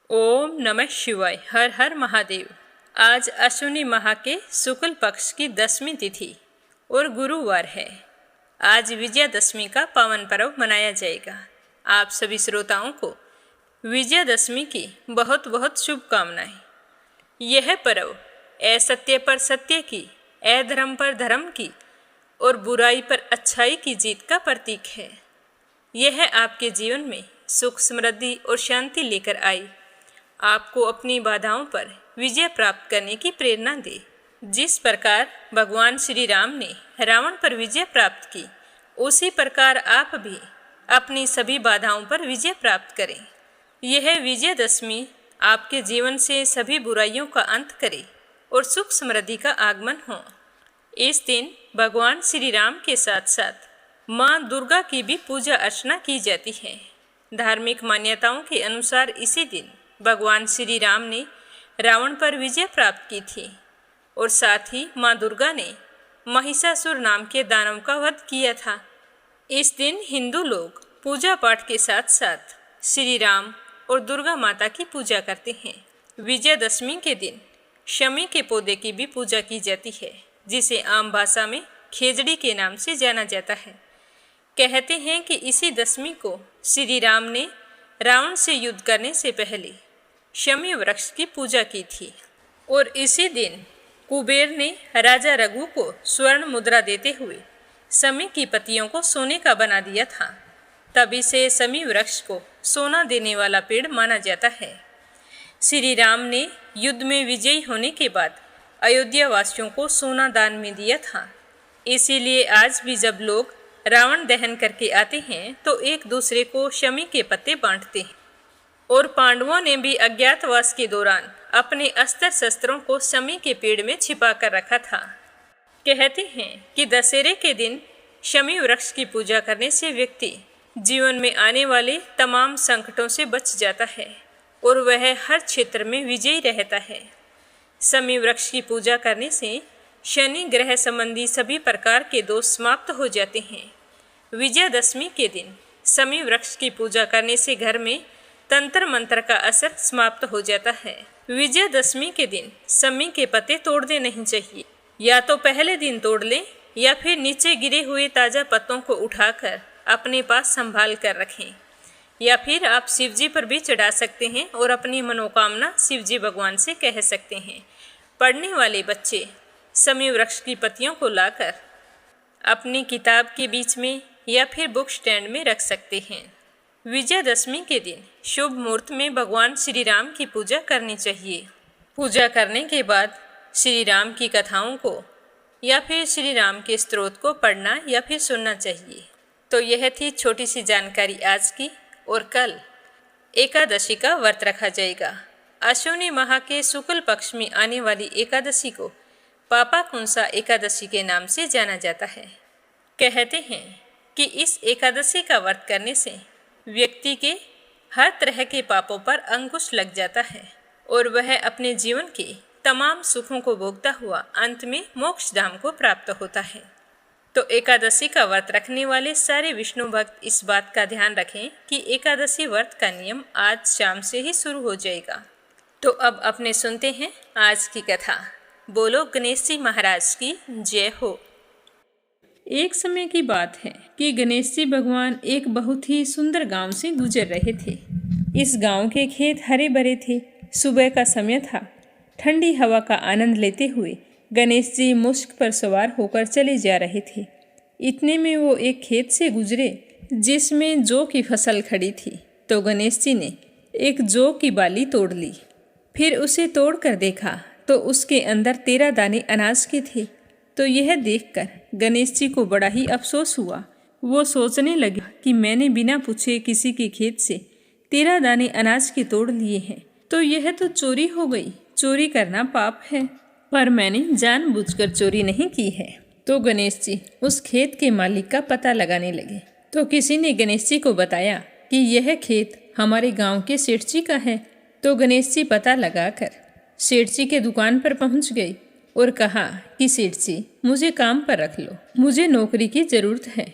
ओम नमः शिवाय। हर हर महादेव। आज अश्विनी माह के शुक्ल पक्ष की 10वीं तिथि और गुरुवार है। आज विजयादशमी का पावन पर्व मनाया जाएगा। आप सभी श्रोताओं को विजयादशमी की बहुत बहुत शुभकामनाएं। यह पर्व असत्य पर सत्य की, अधर्म पर धर्म की और बुराई पर अच्छाई की जीत का प्रतीक है। यह आपके जीवन में सुख, समृद्धि और शांति लेकर आए, आपको अपनी बाधाओं पर विजय प्राप्त करने की प्रेरणा दे। जिस प्रकार भगवान श्री राम ने रावण पर विजय प्राप्त की, उसी प्रकार आप भी अपनी सभी बाधाओं पर विजय प्राप्त करें। यह विजयदशमी आपके जीवन से सभी बुराइयों का अंत करे और सुख समृद्धि का आगमन हो। इस दिन भगवान श्री राम के साथ साथ माँ दुर्गा की भी पूजा अर्चना की जाती है। धार्मिक मान्यताओं के अनुसार इसी दिन भगवान श्री राम ने रावण पर विजय प्राप्त की थी और साथ ही माँ दुर्गा ने महिषासुर नाम के दानव का वध किया था। इस दिन हिंदू लोग पूजा पाठ के साथ साथ श्री राम और दुर्गा माता की पूजा करते हैं। विजयदशमी के दिन शमी के पौधे की भी पूजा की जाती है, जिसे आम भाषा में खेजड़ी के नाम से जाना जाता है। कहते हैं कि इसी दशमी को श्री राम ने रावण से युद्ध करने से पहले शमी वृक्ष की पूजा की थी और इसी दिन कुबेर ने राजा रघु को स्वर्ण मुद्रा देते हुए शमी की पत्तियों को सोने का बना दिया था। तभी से शमी वृक्ष को सोना देने वाला पेड़ माना जाता है। श्री राम ने युद्ध में विजयी होने के बाद अयोध्या वासियों को सोना दान में दिया था। इसीलिए आज भी जब लोग रावण दहन करके आते हैं तो एक दूसरे को शमी के पत्ते बांटते हैं। और पांडवों ने भी अज्ञातवास के दौरान अपने अस्त्र शस्त्रों को शमी के पेड़ में छिपा कर रखा था। कहते हैं कि दशहरे के दिन शमी वृक्ष की पूजा करने से व्यक्ति जीवन में आने वाले तमाम संकटों से बच जाता है और वह हर क्षेत्र में विजयी रहता है। शमी वृक्ष की पूजा करने से शनि ग्रह संबंधी सभी प्रकार के दोष समाप्त हो जाते हैं। विजयादशमी के दिन शमी वृक्ष की पूजा करने से घर में तंत्र मंत्र का असर समाप्त हो जाता है। विजयादशमी के दिन शमी के पत्ते तोड़ने नहीं चाहिए। या तो पहले दिन तोड़ लें या फिर नीचे गिरे हुए ताज़ा पत्तों को उठाकर अपने पास संभाल कर रखें, या फिर आप शिवजी पर भी चढ़ा सकते हैं और अपनी मनोकामना शिवजी भगवान से कह सकते हैं। पढ़ने वाले बच्चे शमी वृक्ष की पत्तियों को लाकर अपनी किताब के बीच में या फिर बुक स्टैंड में रख सकते हैं। विजयादशमी के दिन शुभ मुहूर्त में भगवान श्री राम की पूजा करनी चाहिए। पूजा करने के बाद श्री राम की कथाओं को या फिर श्री राम के स्तोत्र को पढ़ना या फिर सुनना चाहिए। तो यह थी छोटी सी जानकारी आज की। और कल एकादशी का व्रत रखा जाएगा। अश्विनी माह के शुक्ल पक्ष में आने वाली एकादशी को पापाकुंसा एकादशी के नाम से जाना जाता है। कहते हैं कि इस एकादशी का व्रत करने से व्यक्ति के हर तरह के पापों पर अंकुश लग जाता है और वह अपने जीवन के तमाम सुखों को भोगता हुआ अंत में मोक्ष धाम को प्राप्त होता है। तो एकादशी का व्रत रखने वाले सारे विष्णु भक्त इस बात का ध्यान रखें कि एकादशी व्रत का नियम आज शाम से ही शुरू हो जाएगा। तो अब अपने सुनते हैं आज की कथा। बोलो गणेश जी महाराज की जय हो। एक समय की बात है कि गणेश जी भगवान एक बहुत ही सुंदर गांव से गुजर रहे थे। इस गांव के खेत हरे भरे थे। सुबह का समय था। ठंडी हवा का आनंद लेते हुए गणेश जी मुश्क पर सवार होकर चले जा रहे थे। इतने में वो एक खेत से गुजरे जिसमें जौ की फसल खड़ी थी। तो गणेश जी ने एक जौ की बाली तोड़ ली। फिर उसे तोड़कर देखा तो उसके अंदर 13 दाने अनाज के थे। तो यह देखकर गणेश जी को बड़ा ही अफसोस हुआ। वो सोचने लगे कि मैंने बिना पूछे किसी के खेत से 13 दाने अनाज के तोड़ लिए हैं, तो यह तो चोरी हो गई। चोरी करना पाप है, पर मैंने जानबूझकर चोरी नहीं की है। तो गणेश जी उस खेत के मालिक का पता लगाने लगे। तो किसी ने गणेश जी को बताया कि यह खेत हमारे गांव के सेठ जी का है। तो गणेश जी पता लगाकर सेठ जी के दुकान पर पहुंच गए और कहा कि सेठ जी मुझे काम पर रख लो, मुझे नौकरी की ज़रूरत है।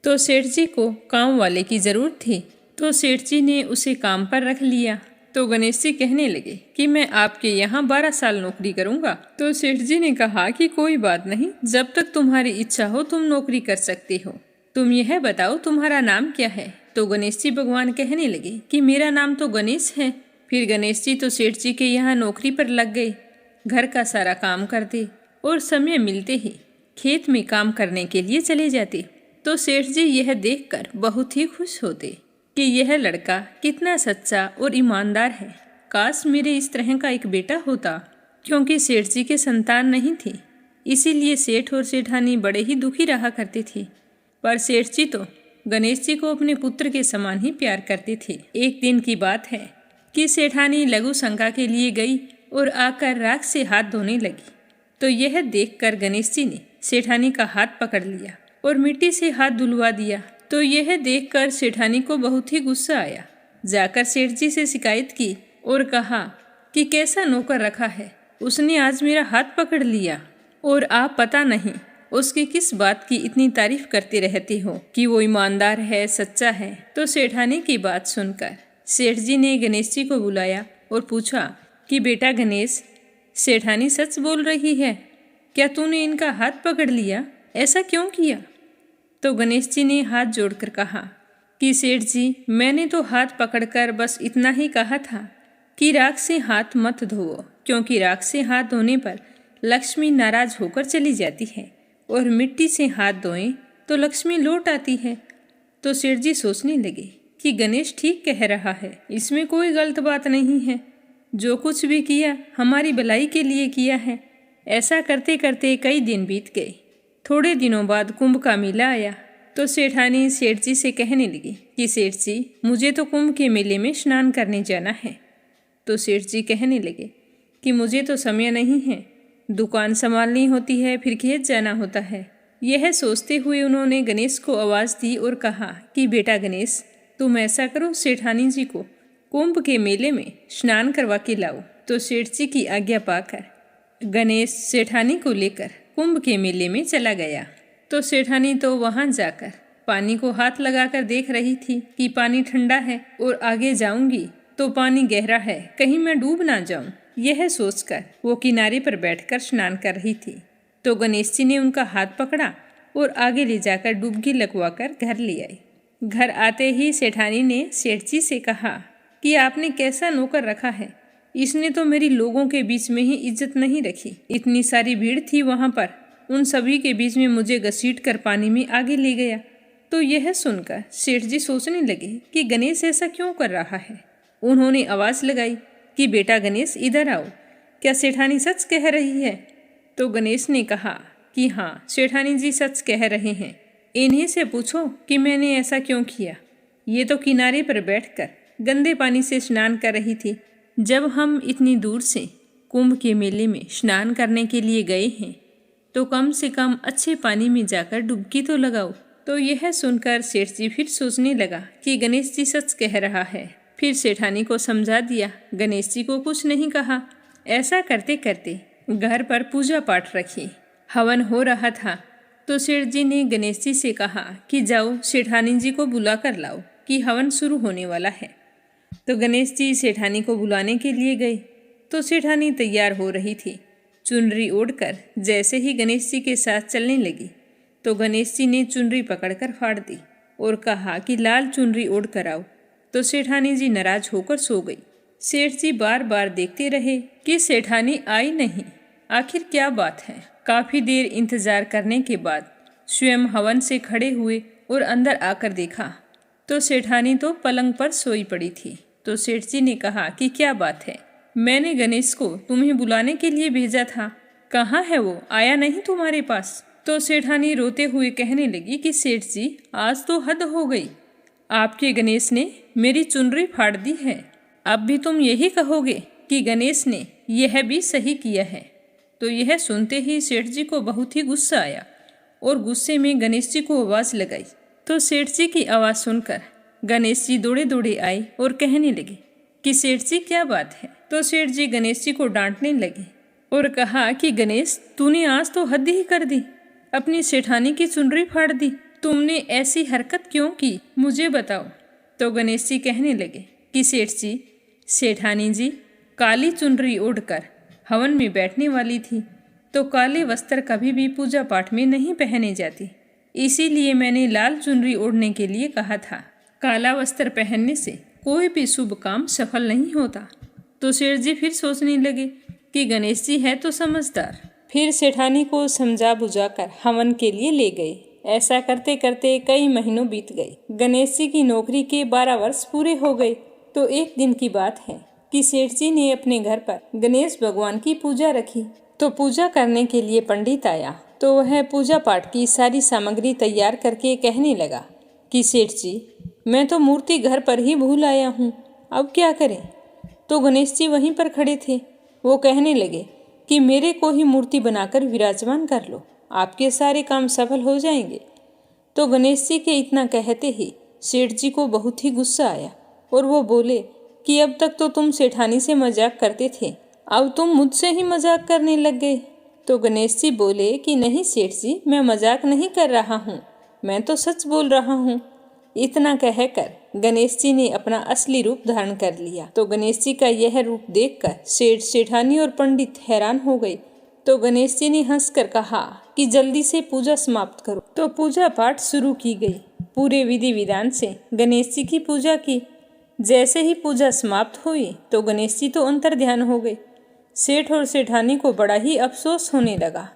तो सेठ जी को काम वाले की ज़रूरत थी। तो सेठ जी ने उसे काम पर रख लिया। तो गणेश जी कहने लगे कि मैं आपके यहाँ 12 साल नौकरी करूँगा। तो सेठ जी ने कहा कि कोई बात नहीं, जब तक तुम्हारी इच्छा हो तुम नौकरी कर सकते हो। तुम यह बताओ तुम्हारा नाम क्या है। तो गणेश जी भगवान कहने लगे कि मेरा नाम तो गणेश है। फिर गणेश जी तो सेठ जी के यहाँ नौकरी पर लग गए, घर का सारा काम करते और समय मिलते ही खेत में काम करने के लिए चले जाते। तो सेठ जी यह देखकर बहुत ही खुश होते कि यह लड़का कितना सच्चा और ईमानदार है। काश मेरे इस तरह का एक बेटा होता। क्योंकि सेठ जी के संतान नहीं थी, इसीलिए सेठ और सेठानी बड़े ही दुखी रहा करते थे। पर सेठ जी तो गणेश जी को अपने पुत्र के समान ही प्यार करते थे। एक दिन की बात है कि सेठानी लघु शंका के लिए गई और आकर राख से हाथ धोने लगी। तो यह देखकर गणेश जी ने सेठानी का हाथ पकड़ लिया और मिट्टी से हाथ धुलवा दिया। तो यह देखकर सेठानी को बहुत ही गुस्सा आया। जाकर सेठ जी से शिकायत की और कहा कि कैसा नौकर रखा है, उसने आज मेरा हाथ पकड़ लिया और आप पता नहीं उसकी किस बात की इतनी तारीफ करते रहते हो कि वो ईमानदार है, सच्चा है। तो सेठानी की बात सुनकर सेठ जी ने गणेश जी को बुलाया और पूछा कि बेटा गणेश, सेठानी सच बोल रही है क्या? तूने इनका हाथ पकड़ लिया, ऐसा क्यों किया? तो गणेश जी ने हाथ जोड़कर कहा कि सेठ जी, मैंने तो हाथ पकड़कर बस इतना ही कहा था कि राख से हाथ मत धोवो, क्योंकि राख से हाथ धोने पर लक्ष्मी नाराज होकर चली जाती है और मिट्टी से हाथ धोएं तो लक्ष्मी लौट आती है। तो सेठ जी सोचने लगे कि गणेश ठीक कह रहा है, इसमें कोई गलत बात नहीं है। जो कुछ भी किया हमारी भलाई के लिए किया है। ऐसा करते करते कई दिन बीत गए। थोड़े दिनों बाद कुंभ का मेला आया। तो सेठानी सेठ जी से कहने लगी कि सेठ जी, मुझे तो कुंभ के मेले में स्नान करने जाना है। तो सेठ जी कहने लगे कि मुझे तो समय नहीं है, दुकान संभालनी होती है, फिर खेत जाना होता है। यह सोचते हुए उन्होंने गणेश को आवाज़ दी और कहा कि बेटा गणेश, तुम ऐसा करो, सेठानी जी को कुंभ के मेले में स्नान करवा के लाओ। तो सेठ जी की आज्ञा पाकर गणेश सेठानी को लेकर कुंभ के मेले में चला गया। तो सेठानी तो वहां जाकर पानी को हाथ लगाकर देख रही थी कि पानी ठंडा है और आगे जाऊंगी तो पानी गहरा है, कहीं मैं डूब ना जाऊं। यह सोचकर वो किनारे पर बैठकर स्नान कर रही थी। तो गणेश जी ने उनका हाथ पकड़ा और आगे ले जाकर डुबकी लगवाकर घर ले आए। घर आते ही सेठानी ने सेठ जी से कहा कि आपने कैसा नौकर रखा है, इसने तो मेरी लोगों के बीच में ही इज्जत नहीं रखी। इतनी सारी भीड़ थी वहां पर, उन सभी के बीच में मुझे घसीट कर पानी में आगे ले गया। तो यह सुनकर सेठ जी सोचने लगे कि गणेश ऐसा क्यों कर रहा है। उन्होंने आवाज़ लगाई कि बेटा गणेश, इधर आओ, क्या सेठानी सच कह रही है? तो गणेश ने कहा कि हाँ, सेठानी जी सच कह रहे हैं। इन्हीं से पूछो कि मैंने ऐसा क्यों किया। ये तो किनारे पर बैठकर गंदे पानी से स्नान कर रही थी। जब हम इतनी दूर से कुंभ के मेले में स्नान करने के लिए गए हैं तो कम से कम अच्छे पानी में जाकर डुबकी तो लगाओ। तो यह सुनकर सेठ जी फिर सोचने लगा कि गणेश जी सच कह रहा है। फिर सेठानी को समझा दिया, गणेश जी को कुछ नहीं कहा। ऐसा करते करते घर पर पूजा पाठ रखी। हवन हो रहा था तो सेठ जी ने गणेश जी से कहा कि जाओ सेठानी जी को बुला कर लाओ कि हवन शुरू होने वाला है। तो गणेश जी सेठानी को बुलाने के लिए गए तो सेठानी तैयार हो रही थी। चुनरी ओढ़कर जैसे ही गणेश जी के साथ चलने लगी तो गणेश जी ने चुनरी पकड़कर फाड़ दी और कहा कि लाल चुनरी ओढ़ कर आओ। तो सेठानी जी नाराज होकर सो गई। सेठ जी बार बार देखते रहे कि सेठानी आई नहीं, आखिर क्या बात है। काफ़ी देर इंतजार करने के बाद स्वयं हवन से खड़े हुए और अंदर आकर देखा तो सेठानी तो पलंग पर सोई पड़ी थी। तो सेठ जी ने कहा कि क्या बात है, मैंने गणेश को तुम्हें बुलाने के लिए भेजा था, कहाँ है वो, आया नहीं तुम्हारे पास? तो सेठानी रोते हुए कहने लगी कि सेठ जी, आज तो हद हो गई, आपके गणेश ने मेरी चुनरी फाड़ दी है। अब भी तुम यही कहोगे कि गणेश ने यह भी सही किया है। तो यह सुनते ही सेठ जी को बहुत ही गुस्सा आया और गुस्से में गणेश जी को आवाज़ लगाई। तो सेठ जी की आवाज़ सुनकर गणेश जी दौड़े दौड़े आए और कहने लगे कि सेठ जी क्या बात है। तो सेठ जी गणेश जी को डांटने लगे और कहा कि गणेश, तूने आज तो हद ही कर दी, अपनी सेठानी की चुनरी फाड़ दी। तुमने ऐसी हरकत क्यों की, मुझे बताओ। तो गणेश जी कहने लगे कि सेठ जी, सेठानी जी काली चुनरी ओढ़कर हवन में बैठने वाली थी, तो काले वस्त्र कभी भी पूजा पाठ में नहीं पहने जाते, इसीलिए मैंने लाल चुनरी ओढ़ने के लिए कहा था। काला वस्त्र पहनने से कोई भी शुभ काम सफल नहीं होता। तो सेठ जी फिर सोचने लगे कि गणेश जी है तो समझदार। फिर सेठानी को समझा बुझाकर हवन के लिए ले गए। ऐसा करते करते कई महीनों बीत गए। गणेश जी की नौकरी के 12 वर्ष पूरे हो गए। तो एक दिन की बात है कि सेठ जी ने अपने घर पर गणेश भगवान की पूजा रखी। तो पूजा करने के लिए पंडित आया, तो वह पूजा पाठ की सारी सामग्री तैयार करके कहने लगा कि सेठ जी, मैं तो मूर्ति घर पर ही भूल आया हूँ, अब क्या करें। तो गणेश जी वहीं पर खड़े थे। वो कहने लगे कि मेरे को ही मूर्ति बनाकर विराजमान कर लो, आपके सारे काम सफल हो जाएंगे। तो गणेश जी के इतना कहते ही सेठ जी को बहुत ही गुस्सा आया और वो बोले कि अब तक तो तुम सेठानी से मजाक करते थे, अब तुम मुझसे ही मजाक करने लग गए। तो गणेश जी बोले कि नहीं सेठ जी, मैं मजाक नहीं कर रहा हूँ, मैं तो सच बोल रहा हूँ। इतना कहकर गणेश जी ने अपना असली रूप धारण कर लिया। तो गणेश जी का यह रूप देखकर सेठ, सेठानी और पंडित हैरान हो गए। तो गणेश जी ने हंसकर कहा कि जल्दी से पूजा समाप्त करो। तो पूजा पाठ शुरू की गई। पूरे विधि विधान से गणेश जी की पूजा की। जैसे ही पूजा समाप्त हुई तो गणेश जी तो अंतर ध्यान हो गए। सेठ और सेठानी को बड़ा ही अफसोस होने लगा।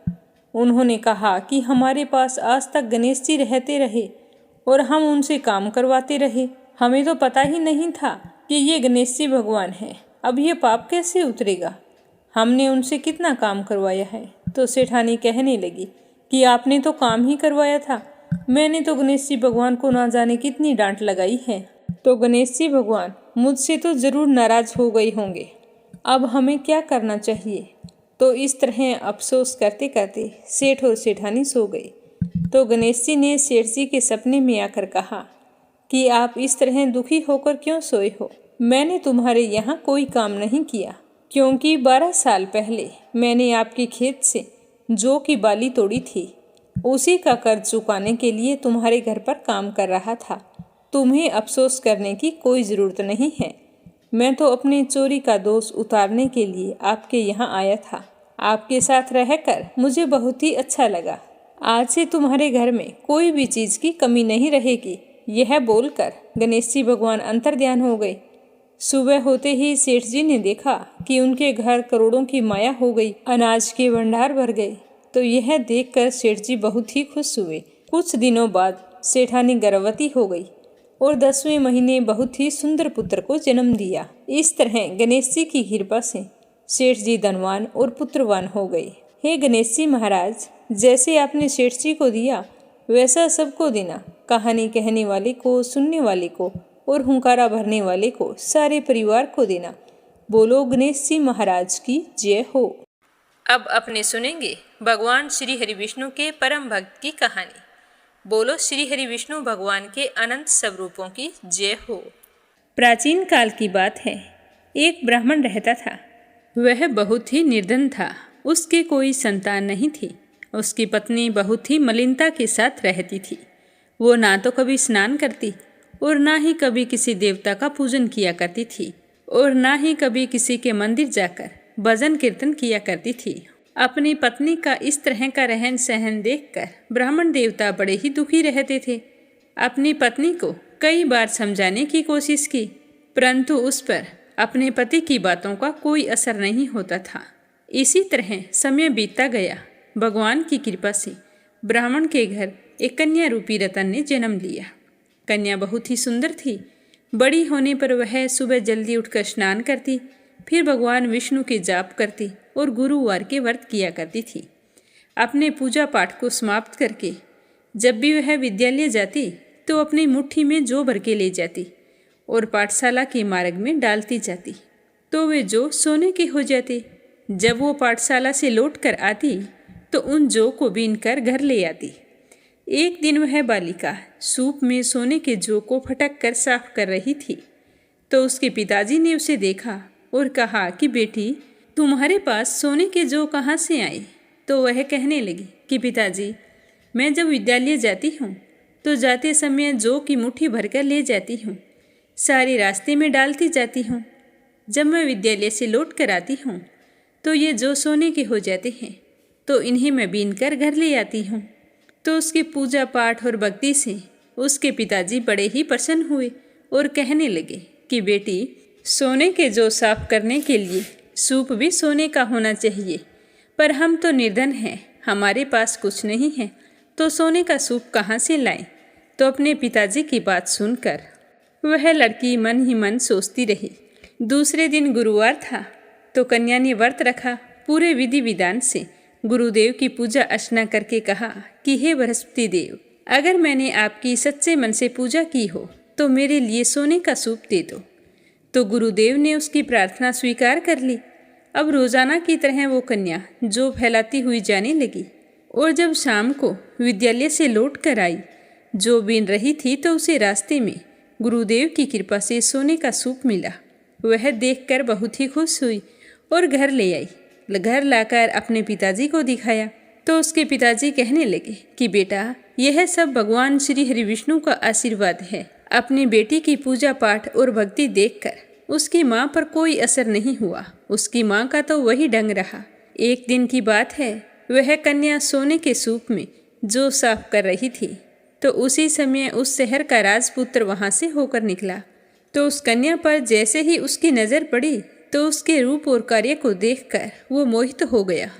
उन्होंने कहा कि हमारे पास आज तक गणेश जी रहते रहे और हम उनसे काम करवाते रहे, हमें तो पता ही नहीं था कि ये गणेश जी भगवान हैं। अब ये पाप कैसे उतरेगा, हमने उनसे कितना काम करवाया है। तो सेठानी कहने लगी कि आपने तो काम ही करवाया था, मैंने तो गणेश जी भगवान को ना जाने कितनी डांट लगाई है। तो गणेश जी भगवान मुझसे तो जरूर नाराज हो गए होंगे, अब हमें क्या करना चाहिए। तो इस तरह अफसोस करते करते सेठ और सेठानी सो गए। तो गणेश जी ने सेठ जी के सपने में आकर कहा कि आप इस तरह दुखी होकर क्यों सोए हो, मैंने तुम्हारे यहाँ कोई काम नहीं किया, क्योंकि 12 साल पहले मैंने आपके खेत से जौ की बाली तोड़ी थी, उसी का कर्ज चुकाने के लिए तुम्हारे घर पर काम कर रहा था। तुम्हें अफसोस करने की कोई ज़रूरत नहीं है, मैं तो अपने चोरी का दोष उतारने के लिए आपके यहाँ आया था। आपके साथ रहकर मुझे बहुत ही अच्छा लगा। आज से तुम्हारे घर में कोई भी चीज़ की कमी नहीं रहेगी। यह बोलकर गणेश जी भगवान अंतर्ध्यान हो गए। सुबह होते ही सेठ जी ने देखा कि उनके घर करोड़ों की माया हो गई, अनाज के भंडार भर गए। तो यह देखकर सेठ जी बहुत ही खुश हुए। कुछ दिनों बाद सेठानी गर्भवती हो गई और 10वें महीने बहुत ही सुंदर पुत्र को जन्म दिया। इस तरह गणेश जी की कृपा से सेठ जी धनवान और पुत्रवान हो गए। हे गणेश जी महाराज, जैसे आपने सेठ जी को दिया वैसा सबको देना, कहानी कहने वाले को, सुनने वाले को और हुंकारा भरने वाले को, सारे परिवार को देना। बोलो गणेश जी महाराज की जय हो। अब अपने सुनेंगे भगवान श्री हरि विष्णु के परम भक्त की कहानी। बोलो श्री हरि विष्णु भगवान के अनंत स्वरूपों की जय हो। प्राचीन काल की बात है, एक ब्राह्मण रहता था। वह बहुत ही निर्धन था, उसके कोई संतान नहीं थी। उसकी पत्नी बहुत ही मलिनता के साथ रहती थी। वो ना तो कभी स्नान करती और ना ही कभी किसी देवता का पूजन किया करती थी और ना ही कभी किसी के मंदिर जाकर भजन कीर्तन किया करती थी। अपनी पत्नी का इस तरह का रहन सहन देखकर ब्राह्मण देवता बड़े ही दुखी रहते थे। अपनी पत्नी को कई बार समझाने की कोशिश की, परंतु उस पर अपने पति की बातों का कोई असर नहीं होता था। इसी तरह समय बीतता गया। भगवान की कृपा से ब्राह्मण के घर एक कन्या रूपी रतन ने जन्म लिया। कन्या बहुत ही सुंदर थी। बड़ी होने पर वह सुबह जल्दी उठकर स्नान करती, फिर भगवान विष्णु के जाप करती और गुरुवार के व्रत किया करती थी। अपने पूजा पाठ को समाप्त करके जब भी वह विद्यालय जाती तो अपनी मुट्ठी में जौ भर के ले जाती और पाठशाला के मार्ग में डालती जाती, तो वे जौ सोने के हो जाते। जब वो पाठशाला से लौट कर आती तो उन जौ को बीन कर घर ले आती। एक दिन वह बालिका सूप में सोने के जौ को फटक कर साफ कर रही थी, तो उसके पिताजी ने उसे देखा और कहा कि बेटी, तुम्हारे पास सोने के जौ कहाँ से आए। तो वह कहने लगी कि पिताजी, मैं जब विद्यालय जाती हूँ तो जाते समय जौ की मुट्ठी भरकर ले जाती हूँ, सारे रास्ते में डालती जाती हूँ। जब मैं विद्यालय से लौट कर आती हूँ तो ये जो सोने के हो जाते हैं, तो इन्हें मैं बीन कर घर ले आती हूँ। तो उसकी पूजा पाठ और भक्ति से उसके पिताजी बड़े ही प्रसन्न हुए और कहने लगे कि बेटी, सोने के जो साफ करने के लिए सूप भी सोने का होना चाहिए, पर हम तो निर्धन हैं, हमारे पास कुछ नहीं है, तो सोने का सूप कहाँ से लाएं? तो अपने पिताजी की बात सुनकर वह लड़की मन ही मन सोचती रही। दूसरे दिन गुरुवार था, तो कन्या ने व्रत रखा। पूरे विधि विधान से गुरुदेव की पूजा अर्चना करके कहा कि हे बृहस्पति देव, अगर मैंने आपकी सच्चे मन से पूजा की हो तो मेरे लिए सोने का सूप दे दो। तो गुरुदेव ने उसकी प्रार्थना स्वीकार कर ली। अब रोजाना की तरह वो कन्या जो फैलाती हुई जाने लगी, और जब शाम को विद्यालय से लौट कर आई, जो बीन रही थी, तो उसे रास्ते में गुरुदेव की कृपा से सोने का सूप मिला। वह देखकर बहुत ही खुश हुई और घर ले आई। घर लाकर अपने पिताजी को दिखाया तो उसके पिताजी कहने लगे कि बेटा, यह सब भगवान श्री हरि विष्णु का आशीर्वाद है। अपनी बेटी की पूजा पाठ और भक्ति देखकर उसकी माँ पर कोई असर नहीं हुआ, उसकी माँ का तो वही ढंग रहा। एक दिन की बात है, वह कन्या सोने के सूप में जो साफ कर रही थी, तो उसी समय उस शहर का राजपुत्र वहाँ से होकर निकला। तो उस कन्या पर जैसे ही उसकी नज़र पड़ी, तो उसके रूप और कार्य को देखकर वो मोहित हो गया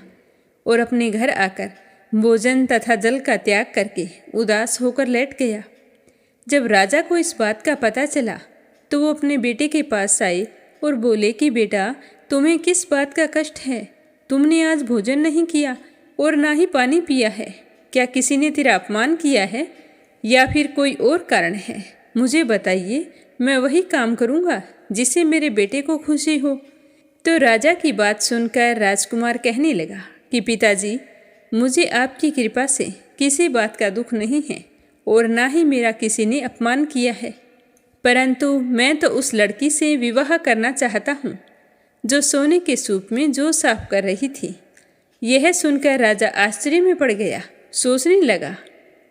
और अपने घर आकर भोजन तथा जल का त्याग करके उदास होकर लेट गया। जब राजा को इस बात का पता चला, तो वो अपने बेटे के पास आए और बोले कि बेटा, तुम्हें किस बात का कष्ट है? तुमने आज भोजन नहीं किया और ना ही पानी पिया है। क्या किसी ने तेरा अपमान किया है या फिर कोई और कारण है? मुझे बताइए, मैं वही काम करूँगा जिससे मेरे बेटे को खुशी हो। तो राजा की बात सुनकर राजकुमार कहने लगा कि पिताजी, मुझे आपकी कृपा से किसी बात का दुख नहीं है और ना ही मेरा किसी ने अपमान किया है, परंतु मैं तो उस लड़की से विवाह करना चाहता हूँ जो सोने के सूप में जो साफ कर रही थी। यह सुनकर राजा आश्चर्य में पड़ गया। सोचने लगा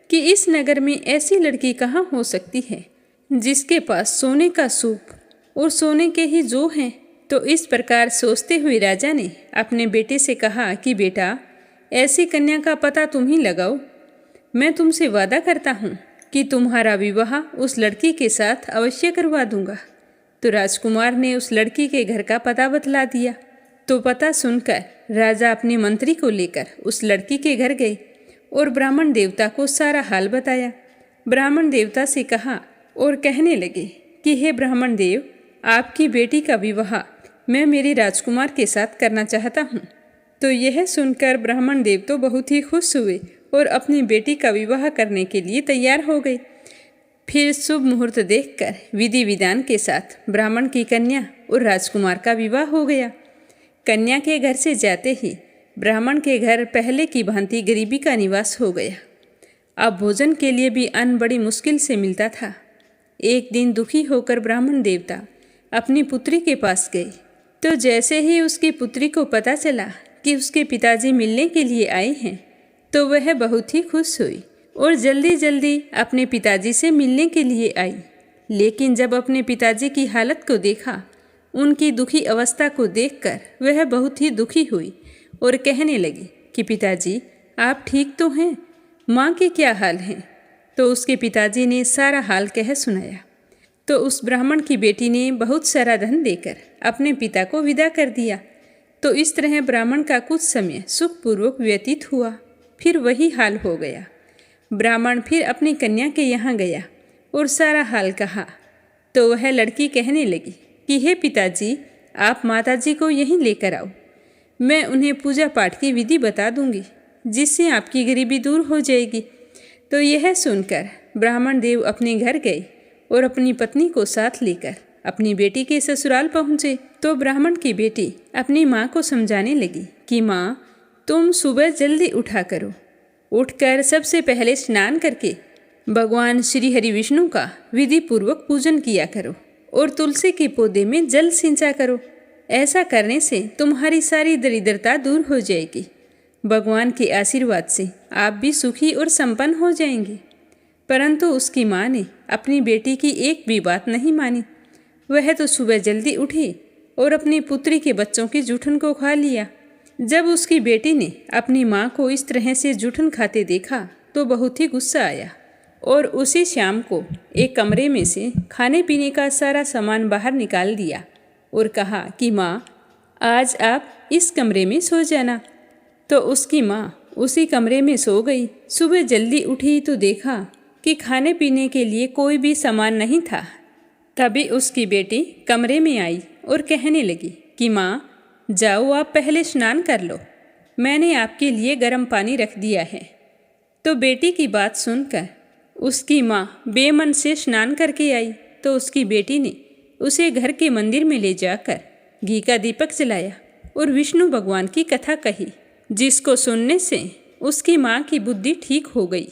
कि इस नगर में ऐसी लड़की कहाँ हो सकती है जिसके पास सोने का सूप और सोने के ही जो हैं। तो इस प्रकार सोचते हुए राजा ने अपने बेटे से कहा कि बेटा, ऐसी कन्या का पता तुम ही लगाओ। मैं तुमसे वादा करता हूँ कि तुम्हारा विवाह उस लड़की के साथ अवश्य करवा दूंगा। तो राजकुमार ने उस लड़की के घर का पता बतला दिया। तो पता सुनकर राजा अपने मंत्री को लेकर उस लड़की के घर गए और ब्राह्मण देवता को सारा हाल बताया। ब्राह्मण देवता से कहा और कहने लगे कि हे ब्राह्मण देव, आपकी बेटी का विवाह मैं मेरे राजकुमार के साथ करना चाहता हूँ। तो यह सुनकर ब्राह्मण देव तो बहुत ही खुश हुए और अपनी बेटी का विवाह करने के लिए तैयार हो गए। फिर शुभ मुहूर्त देखकर विधि विधान के साथ ब्राह्मण की कन्या और राजकुमार का विवाह हो गया। कन्या के घर से जाते ही ब्राह्मण के घर पहले की भांति गरीबी का निवास हो गया। अब भोजन के लिए भी अन्न बड़ी मुश्किल से मिलता था। एक दिन दुखी होकर ब्राह्मण देवता अपनी पुत्री के पास गए। तो जैसे ही उसकी पुत्री को पता चला कि उसके पिताजी मिलने के लिए आए हैं, तो वह बहुत ही खुश हुई और जल्दी जल्दी अपने पिताजी से मिलने के लिए आई। लेकिन जब अपने पिताजी की हालत को देखा, उनकी दुखी अवस्था को देखकर वह बहुत ही दुखी हुई और कहने लगी कि पिताजी, आप ठीक तो हैं? माँ के क्या हाल हैं? तो उसके पिताजी ने सारा हाल कह सुनाया। तो उस ब्राह्मण की बेटी ने बहुत सारा धन देकर अपने पिता को विदा कर दिया। तो इस तरह ब्राह्मण का कुछ समय सुखपूर्वक व्यतीत हुआ। फिर वही हाल हो गया। ब्राह्मण फिर अपनी कन्या के यहाँ गया और सारा हाल कहा। तो वह लड़की कहने लगी कि हे पिताजी, आप माताजी को यहीं लेकर आओ। मैं उन्हें पूजा पाठ की विधि बता दूंगी, जिससे आपकी गरीबी दूर हो जाएगी। तो यह सुनकर ब्राह्मण देव अपने घर गए और अपनी पत्नी को साथ लेकर अपनी बेटी के ससुराल पहुँचे। तो ब्राह्मण की बेटी अपनी माँ को समझाने लगी कि माँ, तुम सुबह जल्दी उठा करो। उठकर सबसे पहले स्नान करके भगवान श्री हरि विष्णु का विधि पूर्वक पूजन किया करो और तुलसी के पौधे में जल सिंचा करो। ऐसा करने से तुम्हारी सारी दरिद्रता दूर हो जाएगी। भगवान के आशीर्वाद से आप भी सुखी और संपन्न हो जाएंगे। परंतु उसकी माँ ने अपनी बेटी की एक भी बात नहीं मानी। वह तो सुबह जल्दी उठी और अपनी पुत्री के बच्चों की जूठन को खा लिया। जब उसकी बेटी ने अपनी माँ को इस तरह से जूठन खाते देखा तो बहुत ही गुस्सा आया और उसी शाम को एक कमरे में से खाने पीने का सारा सामान बाहर निकाल दिया और कहा कि माँ, आज आप इस कमरे में सो जाना। तो उसकी माँ उसी कमरे में सो गई। सुबह जल्दी उठी तो देखा कि खाने पीने के लिए कोई भी सामान नहीं था। तभी उसकी बेटी कमरे में आई और कहने लगी कि माँ, जाओ आप पहले स्नान कर लो, मैंने आपके लिए गर्म पानी रख दिया है। तो बेटी की बात सुनकर उसकी माँ बेमन से स्नान करके आई तो उसकी बेटी ने उसे घर के मंदिर में ले जाकर घी का दीपक जलाया और विष्णु भगवान की कथा कही, जिसको सुनने से उसकी माँ की बुद्धि ठीक हो गई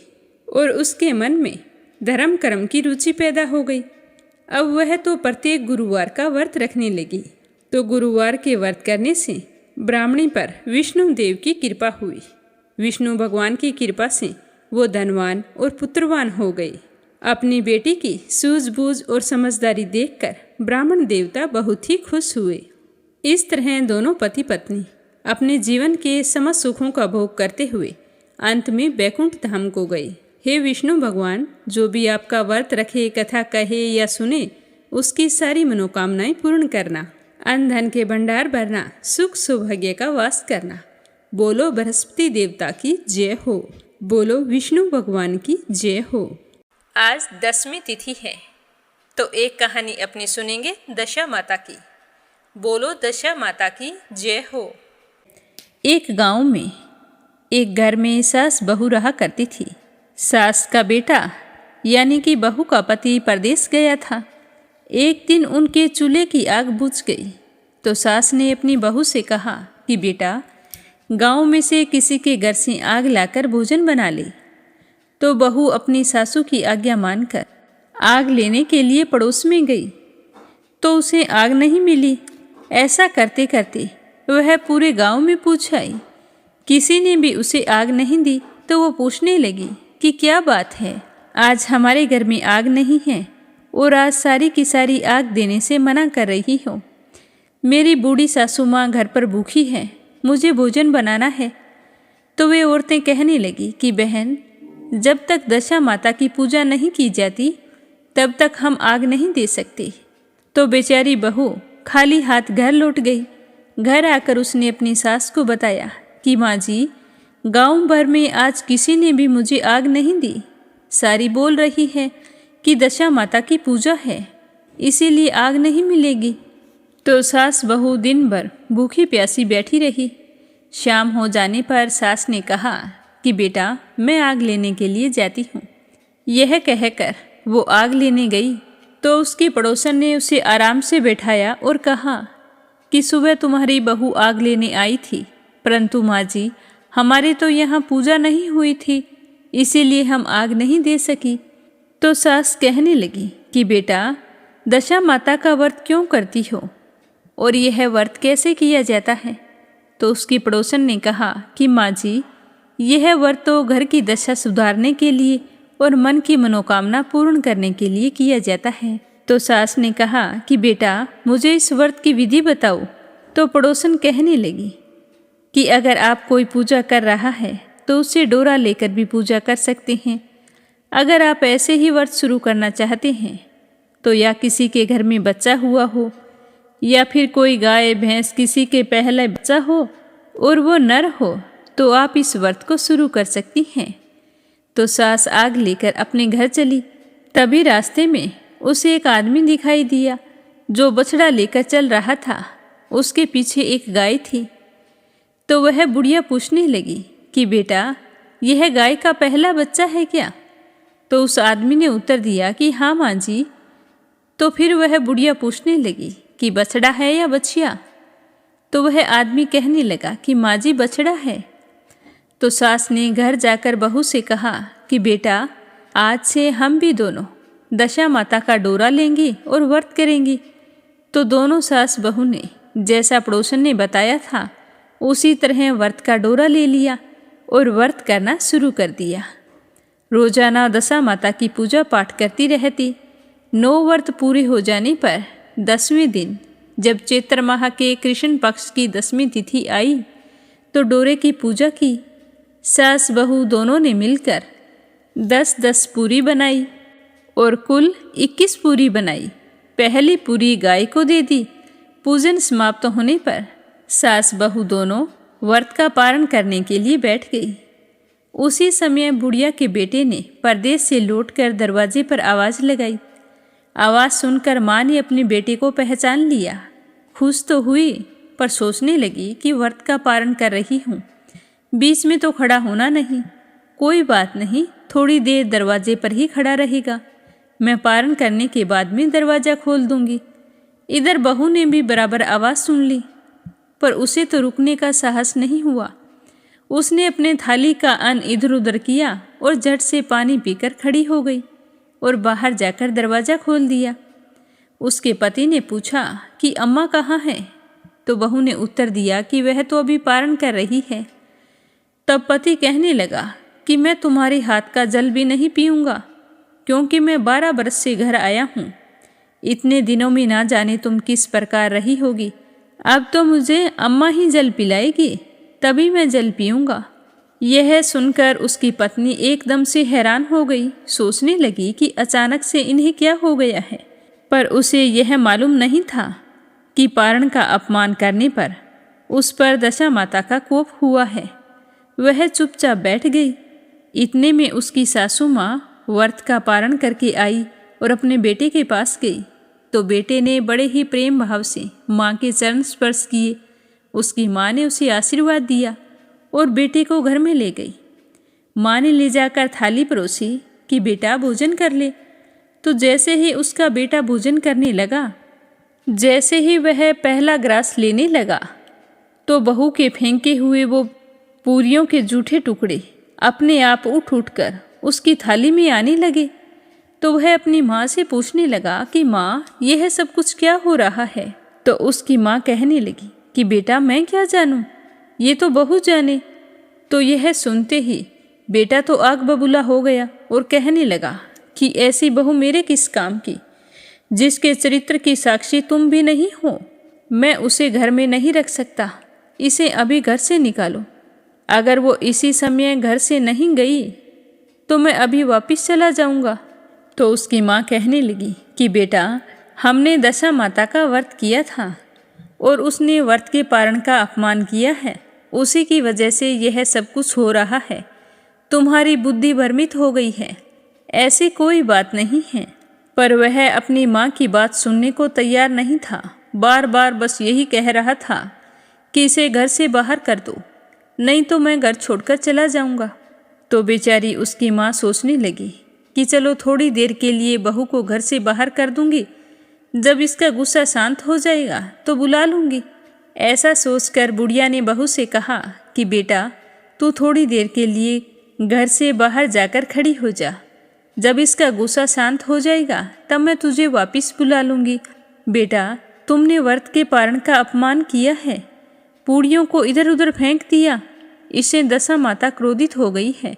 और उसके मन में धर्म कर्म की रुचि पैदा हो गई। अब वह तो प्रत्येक गुरुवार का व्रत रखने लगी। तो गुरुवार के व्रत करने से ब्राह्मणी पर विष्णु देव की कृपा हुई। विष्णु भगवान की कृपा से वो धनवान और पुत्रवान हो गई। अपनी बेटी की सूझबूझ और समझदारी देखकर ब्राह्मण देवता बहुत ही खुश हुए। इस तरह दोनों पति पत्नी अपने जीवन के समस्त सुखों का भोग करते हुए अंत में वैकुंठ धाम को गए। हे विष्णु भगवान, जो भी आपका व्रत रखे, कथा कहे या सुने, उसकी सारी मनोकामनाएं पूर्ण करना, अन्न धन के भंडार भरना, सुख सौभाग्य का वास करना। बोलो बृहस्पति देवता की जय हो, बोलो विष्णु भगवान की जय हो। आज 10वीं तिथि है तो एक कहानी अपनी सुनेंगे दशा माता की। बोलो दशा माता की जय हो। एक गांव में एक घर में सास बहू रहा करती थी। सास का बेटा यानी कि बहू का पति परदेश गया था। एक दिन उनके चूल्हे की आग बुझ गई तो सास ने अपनी बहू से कहा कि बेटा, गांव में से किसी के घर से आग लाकर भोजन बना ले। तो बहू अपनी सासू की आज्ञा मानकर आग लेने के लिए पड़ोस में गई तो उसे आग नहीं मिली। ऐसा करते करते वह पूरे गांव में पूछ आई, किसी ने भी उसे आग नहीं दी। तो वो पूछने लगी कि क्या बात है, आज हमारे घर में आग नहीं है और आज सारी की सारी आग देने से मना कर रही हो। मेरी बूढ़ी सासू माँ घर पर भूखी है, मुझे भोजन बनाना है। तो वे औरतें कहने लगी कि बहन, जब तक दशा माता की पूजा नहीं की जाती तब तक हम आग नहीं दे सकते। तो बेचारी बहू खाली हाथ घर लौट गई। घर आकर उसने अपनी सास को बताया कि माँ जी, गांव भर में आज किसी ने भी मुझे आग नहीं दी। सारी बोल रही है कि दशा माता की पूजा है, इसीलिए आग नहीं मिलेगी। तो सास बहू दिन भर भूखी प्यासी बैठी रही। शाम हो जाने पर सास ने कहा कि बेटा, मैं आग लेने के लिए जाती हूँ। यह कहकर वो आग लेने गई तो उसकी पड़ोसन ने उसे आराम से बैठाया और कहा कि सुबह तुम्हारी बहू आग लेने आई थी, परंतु माँ जी, हमारे तो यहाँ पूजा नहीं हुई थी, इसीलिए हम आग नहीं दे सकी। तो सास कहने लगी कि बेटा, दशा माता का व्रत क्यों करती हो और यह व्रत कैसे किया जाता है? तो उसकी पड़ोसन ने कहा कि माँ जी, यह व्रत तो घर की दशा सुधारने के लिए और मन की मनोकामना पूर्ण करने के लिए किया जाता है। तो सास ने कहा कि बेटा, मुझे इस व्रत की विधि बताओ। तो पड़ोसन कहने लगी कि अगर आप कोई पूजा कर रहा है तो उससे डोरा लेकर भी पूजा कर सकते हैं। अगर आप ऐसे ही व्रत शुरू करना चाहते हैं तो या किसी के घर में बच्चा हुआ हो या फिर कोई गाय भैंस किसी के पहले बच्चा हो और वो नर हो तो आप इस व्रत को शुरू कर सकती हैं। तो सास आग लेकर अपने घर चली। तभी रास्ते में उसे एक आदमी दिखाई दिया जो बछड़ा लेकर चल रहा था। उसके पीछे एक गाय थी। तो वह बुढ़िया पूछने लगी कि बेटा, यह गाय का पहला बच्चा है क्या? तो उस आदमी ने उत्तर दिया कि हाँ माँ जी। तो फिर वह बुढ़िया पूछने लगी कि बछड़ा है या बछिया? तो वह आदमी कहने लगा कि माँ जी, बछड़ा है। तो सास ने घर जाकर बहू से कहा कि बेटा, आज से हम भी दोनों दशा माता का डोरा लेंगी और व्रत करेंगी। तो दोनों सास बहू ने जैसा पड़ोसन ने बताया था उसी तरह व्रत का डोरा ले लिया और व्रत करना शुरू कर दिया। रोजाना दशा माता की पूजा पाठ करती रहती। 9 व्रत पूरे हो जाने पर 10वें दिन जब चैत्र माह के कृष्ण पक्ष की 10वीं तिथि आई तो डोरे की पूजा की। सास बहू दोनों ने मिलकर 10-10 पूरी बनाई और कुल 21 पूरी बनाई। पहली पूरी गाय को दे दी। पूजन समाप्त होने पर सास बहू दोनों व्रत का पारण करने के लिए बैठ गई। उसी समय बुढ़िया के बेटे ने परदेश से लौटकर दरवाजे पर आवाज़ लगाई। आवाज़ सुनकर माँ ने अपने बेटे को पहचान लिया। खुश तो हुई पर सोचने लगी कि व्रत का पारण कर रही हूँ, बीच में तो खड़ा होना नहीं। कोई बात नहीं, थोड़ी देर दरवाजे पर ही खड़ा रहेगा, मैं पारण करने के बाद में दरवाज़ा खोल दूंगी। इधर बहू ने भी बराबर आवाज़ सुन ली, पर उसे तो रुकने का साहस नहीं हुआ। उसने अपने थाली का अन्न इधर उधर किया और झट से पानी पीकर खड़ी हो गई और बाहर जाकर दरवाज़ा खोल दिया। उसके पति ने पूछा कि अम्मा कहाँ है, तो बहू ने उत्तर दिया कि वह तो अभी पारण कर रही है। तब पति कहने लगा कि मैं तुम्हारे हाथ का जल भी नहीं पीऊँगा, क्योंकि मैं 12 बरस से घर आया हूँ। इतने दिनों में ना जाने तुम किस प्रकार रही होगी। अब तो मुझे अम्मा ही जल पिलाएगी, तभी मैं जल पीऊँगा। यह सुनकर उसकी पत्नी एकदम से हैरान हो गई। सोचने लगी कि अचानक से इन्हें क्या हो गया है, पर उसे यह मालूम नहीं था कि पारण का अपमान करने पर उस पर दशा माता का कोप हुआ है। वह चुपचाप बैठ गई। इतने में उसकी सासू माँ व्रत का पारण करके आई और अपने बेटे के पास गई, तो बेटे ने बड़े ही प्रेम भाव से माँ के चरण स्पर्श किए। उसकी माँ ने उसे आशीर्वाद दिया और बेटे को घर में ले गई। माँ ने ले जाकर थाली परोसी कि बेटा भोजन कर ले। तो जैसे ही उसका बेटा भोजन करने लगा, जैसे ही वह पहला ग्रास लेने लगा, तो बहू के फेंके हुए वो पूरियों के जूठे टुकड़े अपने आप उठ कर उसकी थाली में आने लगे। तो वह अपनी माँ से पूछने लगा कि माँ, यह सब कुछ क्या हो रहा है। तो उसकी माँ कहने लगी कि बेटा मैं क्या जानूँ, ये तो बहू जाने। तो यह सुनते ही बेटा तो आग बबूला हो गया और कहने लगा कि ऐसी बहू मेरे किस काम की, जिसके चरित्र की साक्षी तुम भी नहीं हो। मैं उसे घर में नहीं रख सकता, इसे अभी घर से निकालो। अगर वो इसी समय घर से नहीं गई तो मैं अभी वापस चला जाऊंगा। तो उसकी माँ कहने लगी कि बेटा, हमने दशा माता का व्रत किया था और उसने व्रत के पारण का अपमान किया है, उसी की वजह से यह सब कुछ हो रहा है। तुम्हारी बुद्धि भ्रमित हो गई है, ऐसी कोई बात नहीं है। पर वह अपनी माँ की बात सुनने को तैयार नहीं था। बार बार बस यही कह रहा था कि इसे घर से बाहर कर दो, नहीं तो मैं घर छोड़कर चला जाऊंगा। तो बेचारी उसकी माँ सोचने लगी कि चलो थोड़ी देर के लिए बहू को घर से बाहर कर दूंगी, जब इसका गुस्सा शांत हो जाएगा तो बुला लूंगी। ऐसा सोचकर बुढ़िया ने बहू से कहा कि बेटा, तू थोड़ी देर के लिए घर से बाहर जाकर खड़ी हो जा, जब इसका गुस्सा शांत हो जाएगा तब मैं तुझे वापस बुला लूंगी। बेटा, तुमने व्रत के पारण का अपमान किया है, पूड़ियों को इधर उधर फेंक दिया, इससे दशा माता क्रोधित हो गई है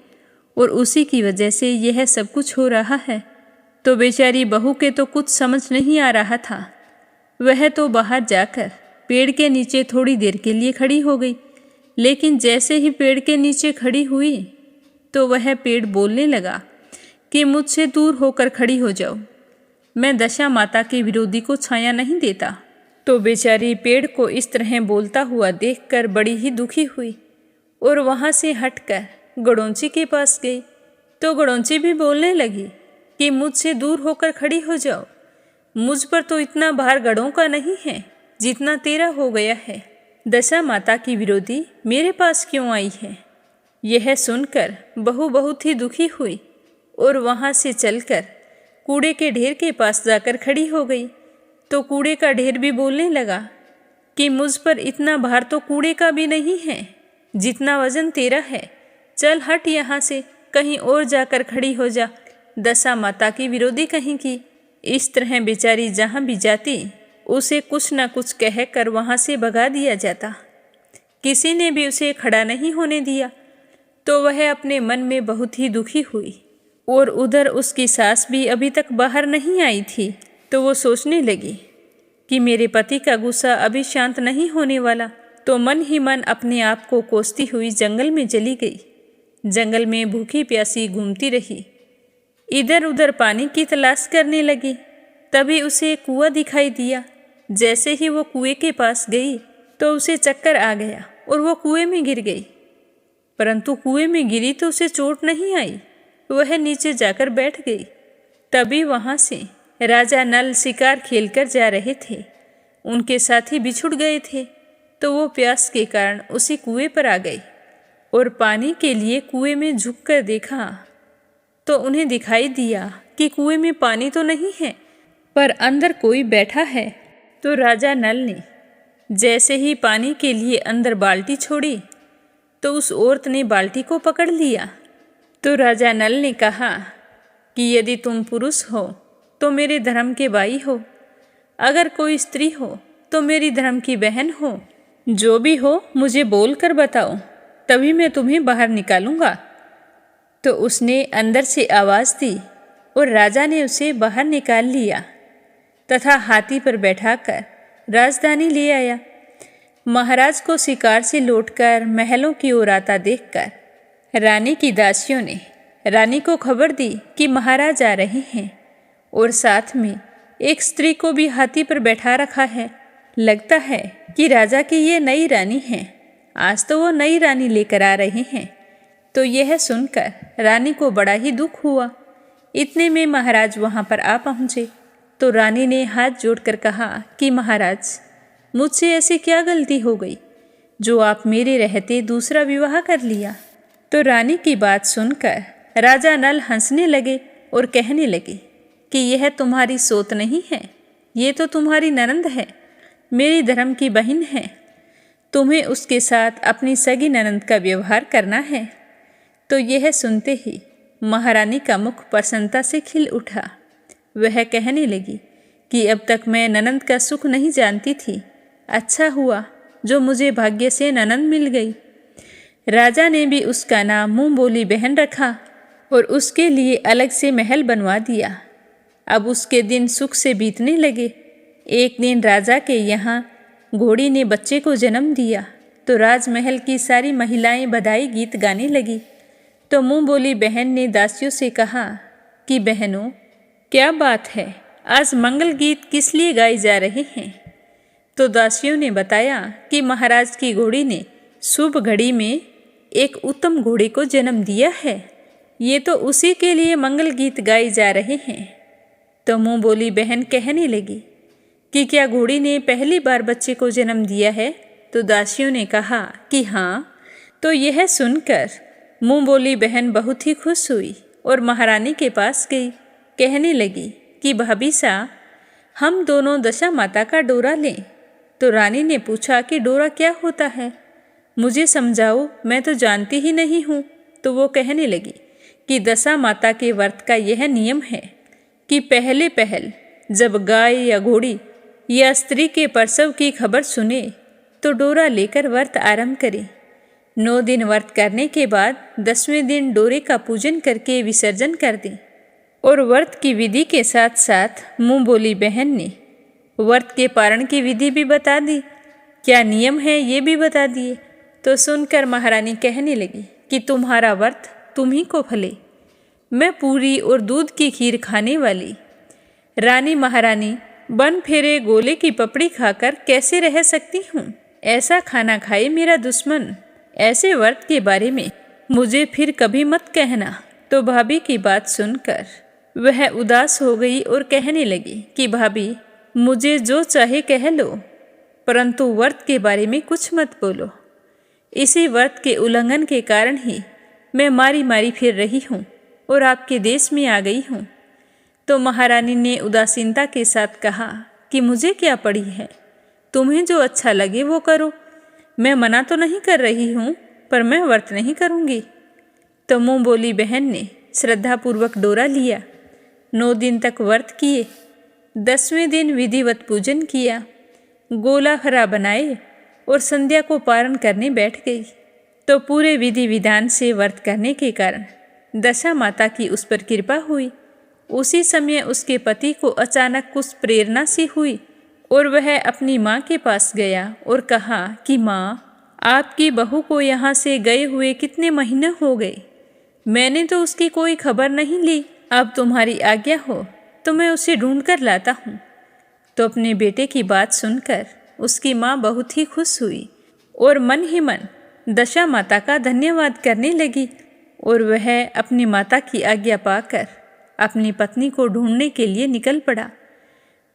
और उसी की वजह से यह सब कुछ हो रहा है। तो बेचारी बहू के तो कुछ समझ नहीं आ रहा था। वह तो बाहर जाकर पेड़ के नीचे थोड़ी देर के लिए खड़ी हो गई, लेकिन जैसे ही पेड़ के नीचे खड़ी हुई तो वह पेड़ बोलने लगा कि मुझसे दूर होकर खड़ी हो जाओ, मैं दशा माता के विरोधी को छाया नहीं देता। तो बेचारी पेड़ को इस तरह बोलता हुआ देखकर बड़ी ही दुखी हुई और वहाँ से हटकर गड़ोंची के पास गई। तो गड़ोंची भी बोलने लगी कि मुझसे दूर होकर खड़ी हो जाओ, मुझ पर तो इतना भार गड़ों का नहीं है जितना तेरा हो गया है। दशा माता की विरोधी मेरे पास क्यों आई है। यह सुनकर बहू बहुत ही दुखी हुई और वहाँ से चलकर कूड़े के ढेर के पास जाकर खड़ी हो गई। तो कूड़े का ढेर भी बोलने लगा कि मुझ पर इतना भार तो कूड़े का भी नहीं है जितना वजन तेरा है। चल हट यहाँ से, कहीं और जाकर खड़ी हो जा, दशा माता की विरोधी कहीं की। इस तरह बेचारी जहाँ भी जाती उसे कुछ न कुछ कहकर वहाँ से भगा दिया जाता। किसी ने भी उसे खड़ा नहीं होने दिया। तो वह अपने मन में बहुत ही दुखी हुई और उधर उसकी सास भी अभी तक बाहर नहीं आई थी। तो वो सोचने लगी कि मेरे पति का गुस्सा अभी शांत नहीं होने वाला, तो मन ही मन अपने आप को कोसती हुई जंगल में चली गई। जंगल में भूखी प्यासी घूमती रही, इधर उधर पानी की तलाश करने लगी। तभी उसे एक कुआं दिखाई दिया। जैसे ही वो कुएं के पास गई तो उसे चक्कर आ गया और वो कुएं में गिर गई। परंतु कुएं में गिरी तो उसे चोट नहीं आई, वह नीचे जाकर बैठ गई। तभी वहाँ से राजा नल शिकार खेलकर जा रहे थे। उनके साथी बिछुड़ गए थे, तो वो प्यास के कारण उसी कुएं पर आ गए और पानी के लिए कुएं में झुककर देखा तो उन्हें दिखाई दिया कि कुएं में पानी तो नहीं है, पर अंदर कोई बैठा है। तो राजा नल ने जैसे ही पानी के लिए अंदर बाल्टी छोड़ी तो उस औरत ने बाल्टी को पकड़ लिया। तो राजा नल ने कहा कि यदि तुम पुरुष हो तो मेरे धर्म के भाई हो, अगर कोई स्त्री हो तो मेरी धर्म की बहन हो। जो भी हो मुझे बोल कर बताओ, तभी मैं तुम्हें बाहर निकालूंगा। तो उसने अंदर से आवाज़ दी और राजा ने उसे बाहर निकाल लिया तथा हाथी पर बैठाकर राजधानी ले आया। महाराज को शिकार से लौटकर महलों की ओर आता देखकर रानी की दासियों ने रानी को खबर दी कि महाराज आ रहे हैं और साथ में एक स्त्री को भी हाथी पर बैठा रखा है। लगता है कि राजा की ये नई रानी है। आज तो वो नई रानी लेकर आ रहे हैं। तो यह सुनकर रानी को बड़ा ही दुख हुआ। इतने में महाराज वहाँ पर आ पहुँचे। तो रानी ने हाथ जोड़कर कहा कि महाराज, मुझसे ऐसी क्या गलती हो गई जो आप मेरे रहते दूसरा विवाह कर लिया। तो रानी की बात सुनकर राजा नल हंसने लगे और कहने लगे कि यह तुम्हारी सोत नहीं है, ये तो तुम्हारी ननंद है, मेरी धर्म की बहन है। तुम्हें उसके साथ अपनी सगी ननंद का व्यवहार करना है। तो यह सुनते ही महारानी का मुख प्रसन्नता से खिल उठा। वह कहने लगी कि अब तक मैं ननंद का सुख नहीं जानती थी। अच्छा हुआ जो मुझे भाग्य से ननंद मिल गई। राजा ने भी उसका नाम मुँह बोली बहन रखा और उसके लिए अलग से महल बनवा दिया। अब उसके दिन सुख से बीतने लगे। एक दिन राजा के यहाँ घोड़ी ने बच्चे को जन्म दिया। तो राजमहल की सारी महिलाएं बधाई गीत गाने लगी। तो मुँह बोली बहन ने दासियों से कहा कि बहनों, क्या बात है, आज मंगल गीत किस लिए गाए जा रहे हैं। तो दासियों ने बताया कि महाराज की घोड़ी ने शुभ घड़ी में एक उत्तम घोड़े को जन्म दिया है। ये तो उसी के लिए मंगल गीत गाए जा रहे हैं। तो मुँह बोली बहन कहने लगी कि क्या घोड़ी ने पहली बार बच्चे को जन्म दिया है। तो दासियों ने कहा कि हाँ। तो यह सुनकर मुँह बोली बहन बहुत ही खुश हुई और महारानी के पास गई। कहने लगी कि भाभी सा, हम दोनों दशा माता का डोरा लें। तो रानी ने पूछा कि डोरा क्या होता है, मुझे समझाओ, मैं तो जानती ही नहीं हूँ। तो वो कहने लगी कि दशा माता के व्रत का यह नियम है कि पहले पहल जब गाय या घोड़ी या स्त्री के प्रसव की खबर सुने तो डोरा लेकर व्रत आरंभ करे। 9 दिन व्रत करने के बाद 10वें दिन डोरे का पूजन करके विसर्जन कर दें। और व्रत की विधि के साथ साथ मुँह बोली बहन ने व्रत के पारण की विधि भी बता दी, क्या नियम है ये भी बता दिए। तो सुनकर महारानी कहने लगी कि तुम्हारा व्रत तुम ही को फले। मैं पूरी और दूध की खीर खाने वाली रानी महारानी बन फेरे गोले की पपड़ी खाकर कैसे रह सकती हूँ। ऐसा खाना खाए मेरा दुश्मन। ऐसे व्रत के बारे में मुझे फिर कभी मत कहना। तो भाभी की बात सुनकर वह उदास हो गई और कहने लगी कि भाभी, मुझे जो चाहे कह लो, परंतु व्रत के बारे में कुछ मत बोलो। इसी व्रत के उल्लंघन के कारण ही मैं मारी मारी फिर रही हूँ और आपके देश में आ गई हूँ। तो महारानी ने उदासीनता के साथ कहा कि मुझे क्या पड़ी है, तुम्हें जो अच्छा लगे वो करो। मैं मना तो नहीं कर रही हूँ, पर मैं व्रत नहीं करूँगी। तो मुँह बोली बहन ने श्रद्धापूर्वक डोरा लिया। 9 दिन तक व्रत किए। 10वें दिन विधिवत पूजन किया, गोला हरा बनाए और संध्या को पारण करने बैठ गई। तो पूरे विधि विधान से व्रत करने के कारण दशा माता की उस पर कृपा हुई। उसी समय उसके पति को अचानक कुछ प्रेरणा सी हुई और वह अपनी माँ के पास गया और कहा कि माँ, आपकी बहू को यहाँ से गए हुए कितने महीने हो गए, मैंने तो उसकी कोई खबर नहीं ली। अब तुम्हारी आज्ञा हो तो मैं उसे ढूंढ कर लाता हूँ। तो अपने बेटे की बात सुनकर उसकी माँ बहुत ही खुश हुई और मन ही मन दशा माता का धन्यवाद करने लगी। और वह अपनी माता की आज्ञा पाकर अपनी पत्नी को ढूंढने के लिए निकल पड़ा।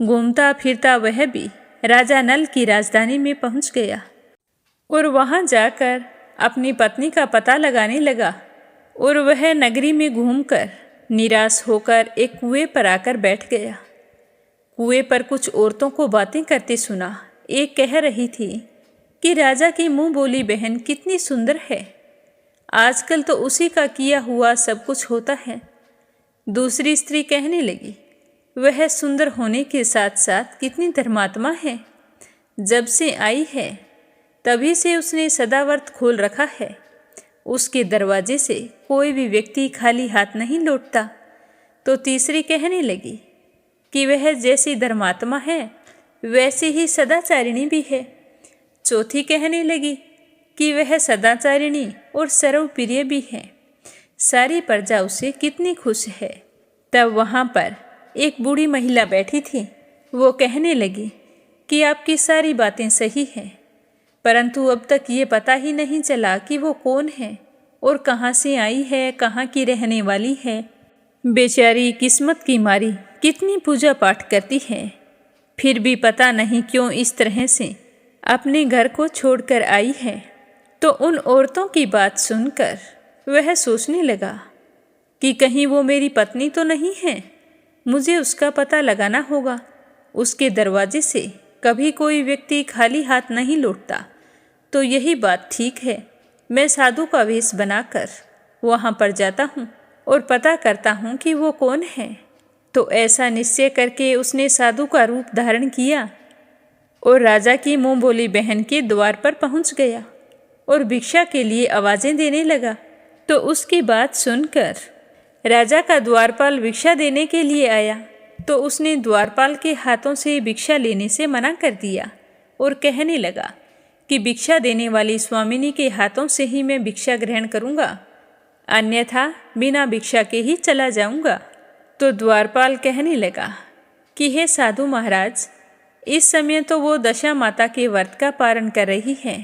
घूमता फिरता वह भी राजा नल की राजधानी में पहुंच गया और वहां जाकर अपनी पत्नी का पता लगाने लगा। और वह नगरी में घूमकर निराश होकर एक कुएं पर आकर बैठ गया। कुएं पर कुछ औरतों को बातें करते सुना। एक कह रही थी कि राजा की मुंह बोली बहन कितनी सुंदर है, आजकल तो उसी का किया हुआ सब कुछ होता है। दूसरी स्त्री कहने लगी, वह सुंदर होने के साथ साथ कितनी धर्मात्मा है, जब से आई है तभी से उसने सदाव्रत खोल रखा है, उसके दरवाजे से कोई भी व्यक्ति खाली हाथ नहीं लौटता। तो तीसरी कहने लगी कि वह जैसी धर्मात्मा है वैसे ही सदाचारिणी भी है। चौथी कहने लगी कि वह सदाचारिणी और सर्वप्रिय भी है, सारी प्रजा उसे कितनी खुश है। तब वहाँ पर एक बूढ़ी महिला बैठी थी। वो कहने लगी कि आपकी सारी बातें सही हैं, परंतु अब तक ये पता ही नहीं चला कि वो कौन है और कहाँ से आई है, कहाँ की रहने वाली है। बेचारी किस्मत की मारी कितनी पूजा पाठ करती है, फिर भी पता नहीं क्यों इस तरह से अपने घर को छोड़कर आई है। तो उन औरतों की बात सुनकर वह सोचने लगा कि कहीं वो मेरी पत्नी तो नहीं है, मुझे उसका पता लगाना होगा। उसके दरवाजे से कभी कोई व्यक्ति खाली हाथ नहीं लौटता, तो यही बात ठीक है, मैं साधु का वेश बनाकर वहाँ पर जाता हूँ और पता करता हूँ कि वो कौन है। तो ऐसा निश्चय करके उसने साधु का रूप धारण किया और राजा की मुँह बोली बहन के द्वार पर पहुँच गया और भिक्षा के लिए आवाज़ें देने लगा। तो उसकी बात सुनकर राजा का द्वारपाल भिक्षा देने के लिए आया, तो उसने द्वारपाल के हाथों से भिक्षा लेने से मना कर दिया और कहने लगा कि भिक्षा देने वाली स्वामिनी के हाथों से ही मैं भिक्षा ग्रहण करूँगा, अन्यथा बिना भिक्षा के ही चला जाऊँगा। तो द्वारपाल कहने लगा कि हे साधु महाराज, इस समय तो वो दशा माता के व्रत का पारण कर रही है,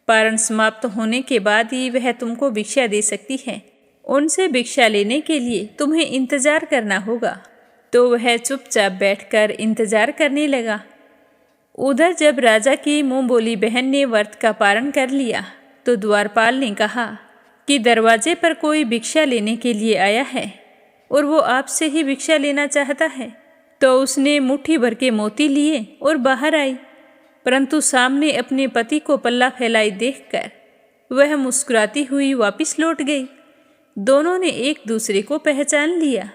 पारण समाप्त होने के बाद ही वह तुमको भिक्षा दे सकती है, उनसे भिक्षा लेने के लिए तुम्हें इंतजार करना होगा। तो वह चुपचाप बैठकर इंतजार करने लगा। उधर जब राजा की मुँह बोली बहन ने व्रत का पारण कर लिया, तो द्वारपाल ने कहा कि दरवाजे पर कोई भिक्षा लेने के लिए आया है और वो आपसे ही भिक्षा लेना चाहता है। तो उसने मुट्ठी भर के मोती लिए और बाहर आई, परंतु सामने अपने पति को पल्ला फैलाई देखकर वह मुस्कुराती हुई वापस लौट गई। दोनों ने एक दूसरे को पहचान लिया।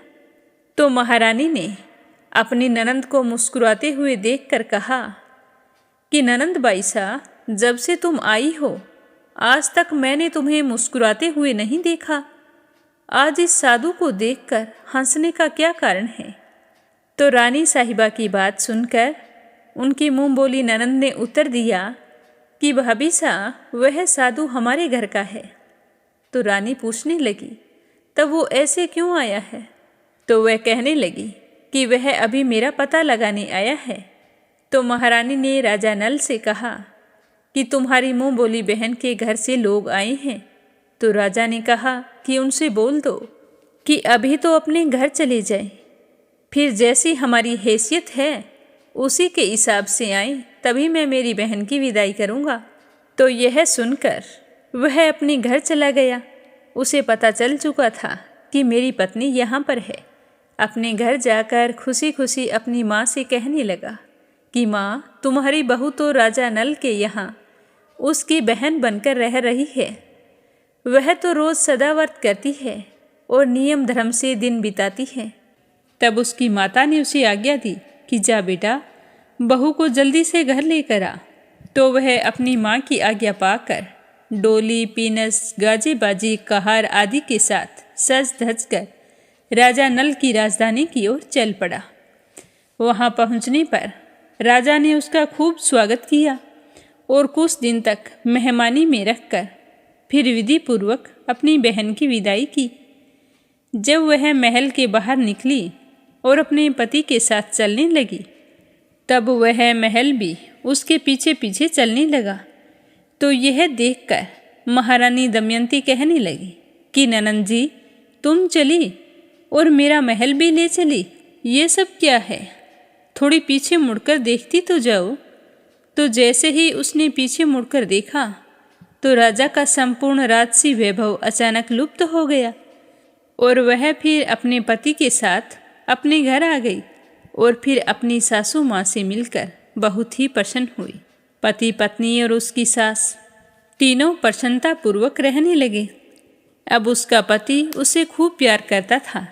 तो महारानी ने अपनी ननंद को मुस्कुराते हुए देखकर कहा कि ननंद बाईसा, जब से तुम आई हो आज तक मैंने तुम्हें मुस्कुराते हुए नहीं देखा, आज इस साधु को देखकर हंसने का क्या कारण है। तो रानी साहिबा की बात सुनकर उनकी मुंह बोली ननंद ने उत्तर दिया कि भाभी सा, वह साधु हमारे घर का है। तो रानी पूछने लगी, तब वो ऐसे क्यों आया है। तो वह कहने लगी कि वह अभी मेरा पता लगाने आया है। तो महारानी ने राजा नल से कहा कि तुम्हारी मुंह बोली बहन के घर से लोग आए हैं। तो राजा ने कहा कि उनसे बोल दो कि अभी तो अपने घर चले जाएं, फिर जैसी हमारी हैसियत है उसी के हिसाब से आए, तभी मैं मेरी बहन की विदाई करूँगा। तो यह सुनकर वह अपने घर चला गया। उसे पता चल चुका था कि मेरी पत्नी यहाँ पर है। अपने घर जाकर खुशी खुशी अपनी माँ से कहने लगा कि माँ, तुम्हारी बहू तो राजा नल के यहाँ उसकी बहन बनकर रह रही है। वह तो रोज़ सदाव्रत करती है और नियम धर्म से दिन बिताती है। तब उसकी माता ने उसे आज्ञा दी कि जा बेटा, बहू को जल्दी से घर लेकर आ। तो वह अपनी माँ की आज्ञा पाकर डोली, पीनस, गाजे बाजी, कहार आदि के साथ सज धज कर राजा नल की राजधानी की ओर चल पड़ा। वहाँ पहुँचने पर राजा ने उसका खूब स्वागत किया और कुछ दिन तक मेहमानी में रखकर फिर विधि पूर्वक अपनी बहन की विदाई की। जब वह महल के बाहर निकली और अपने पति के साथ चलने लगी, तब वह महल भी उसके पीछे पीछे चलने लगा। तो यह देखकर महारानी दमयंती कहने लगी कि ननंद जी, तुम चली और मेरा महल भी ले चली, ये सब क्या है? थोड़ी पीछे मुड़कर देखती तो जाओ। तो जैसे ही उसने पीछे मुड़कर देखा तो राजा का संपूर्ण राजसी वैभव अचानक लुप्त हो गया और वह फिर अपने पति के साथ अपने घर आ गई और फिर अपनी सासू माँ से मिलकर बहुत ही प्रसन्न हुई। पति पत्नी और उसकी सास तीनों प्रसन्नतापूर्वक रहने लगे। अब उसका पति उसे खूब प्यार करता था,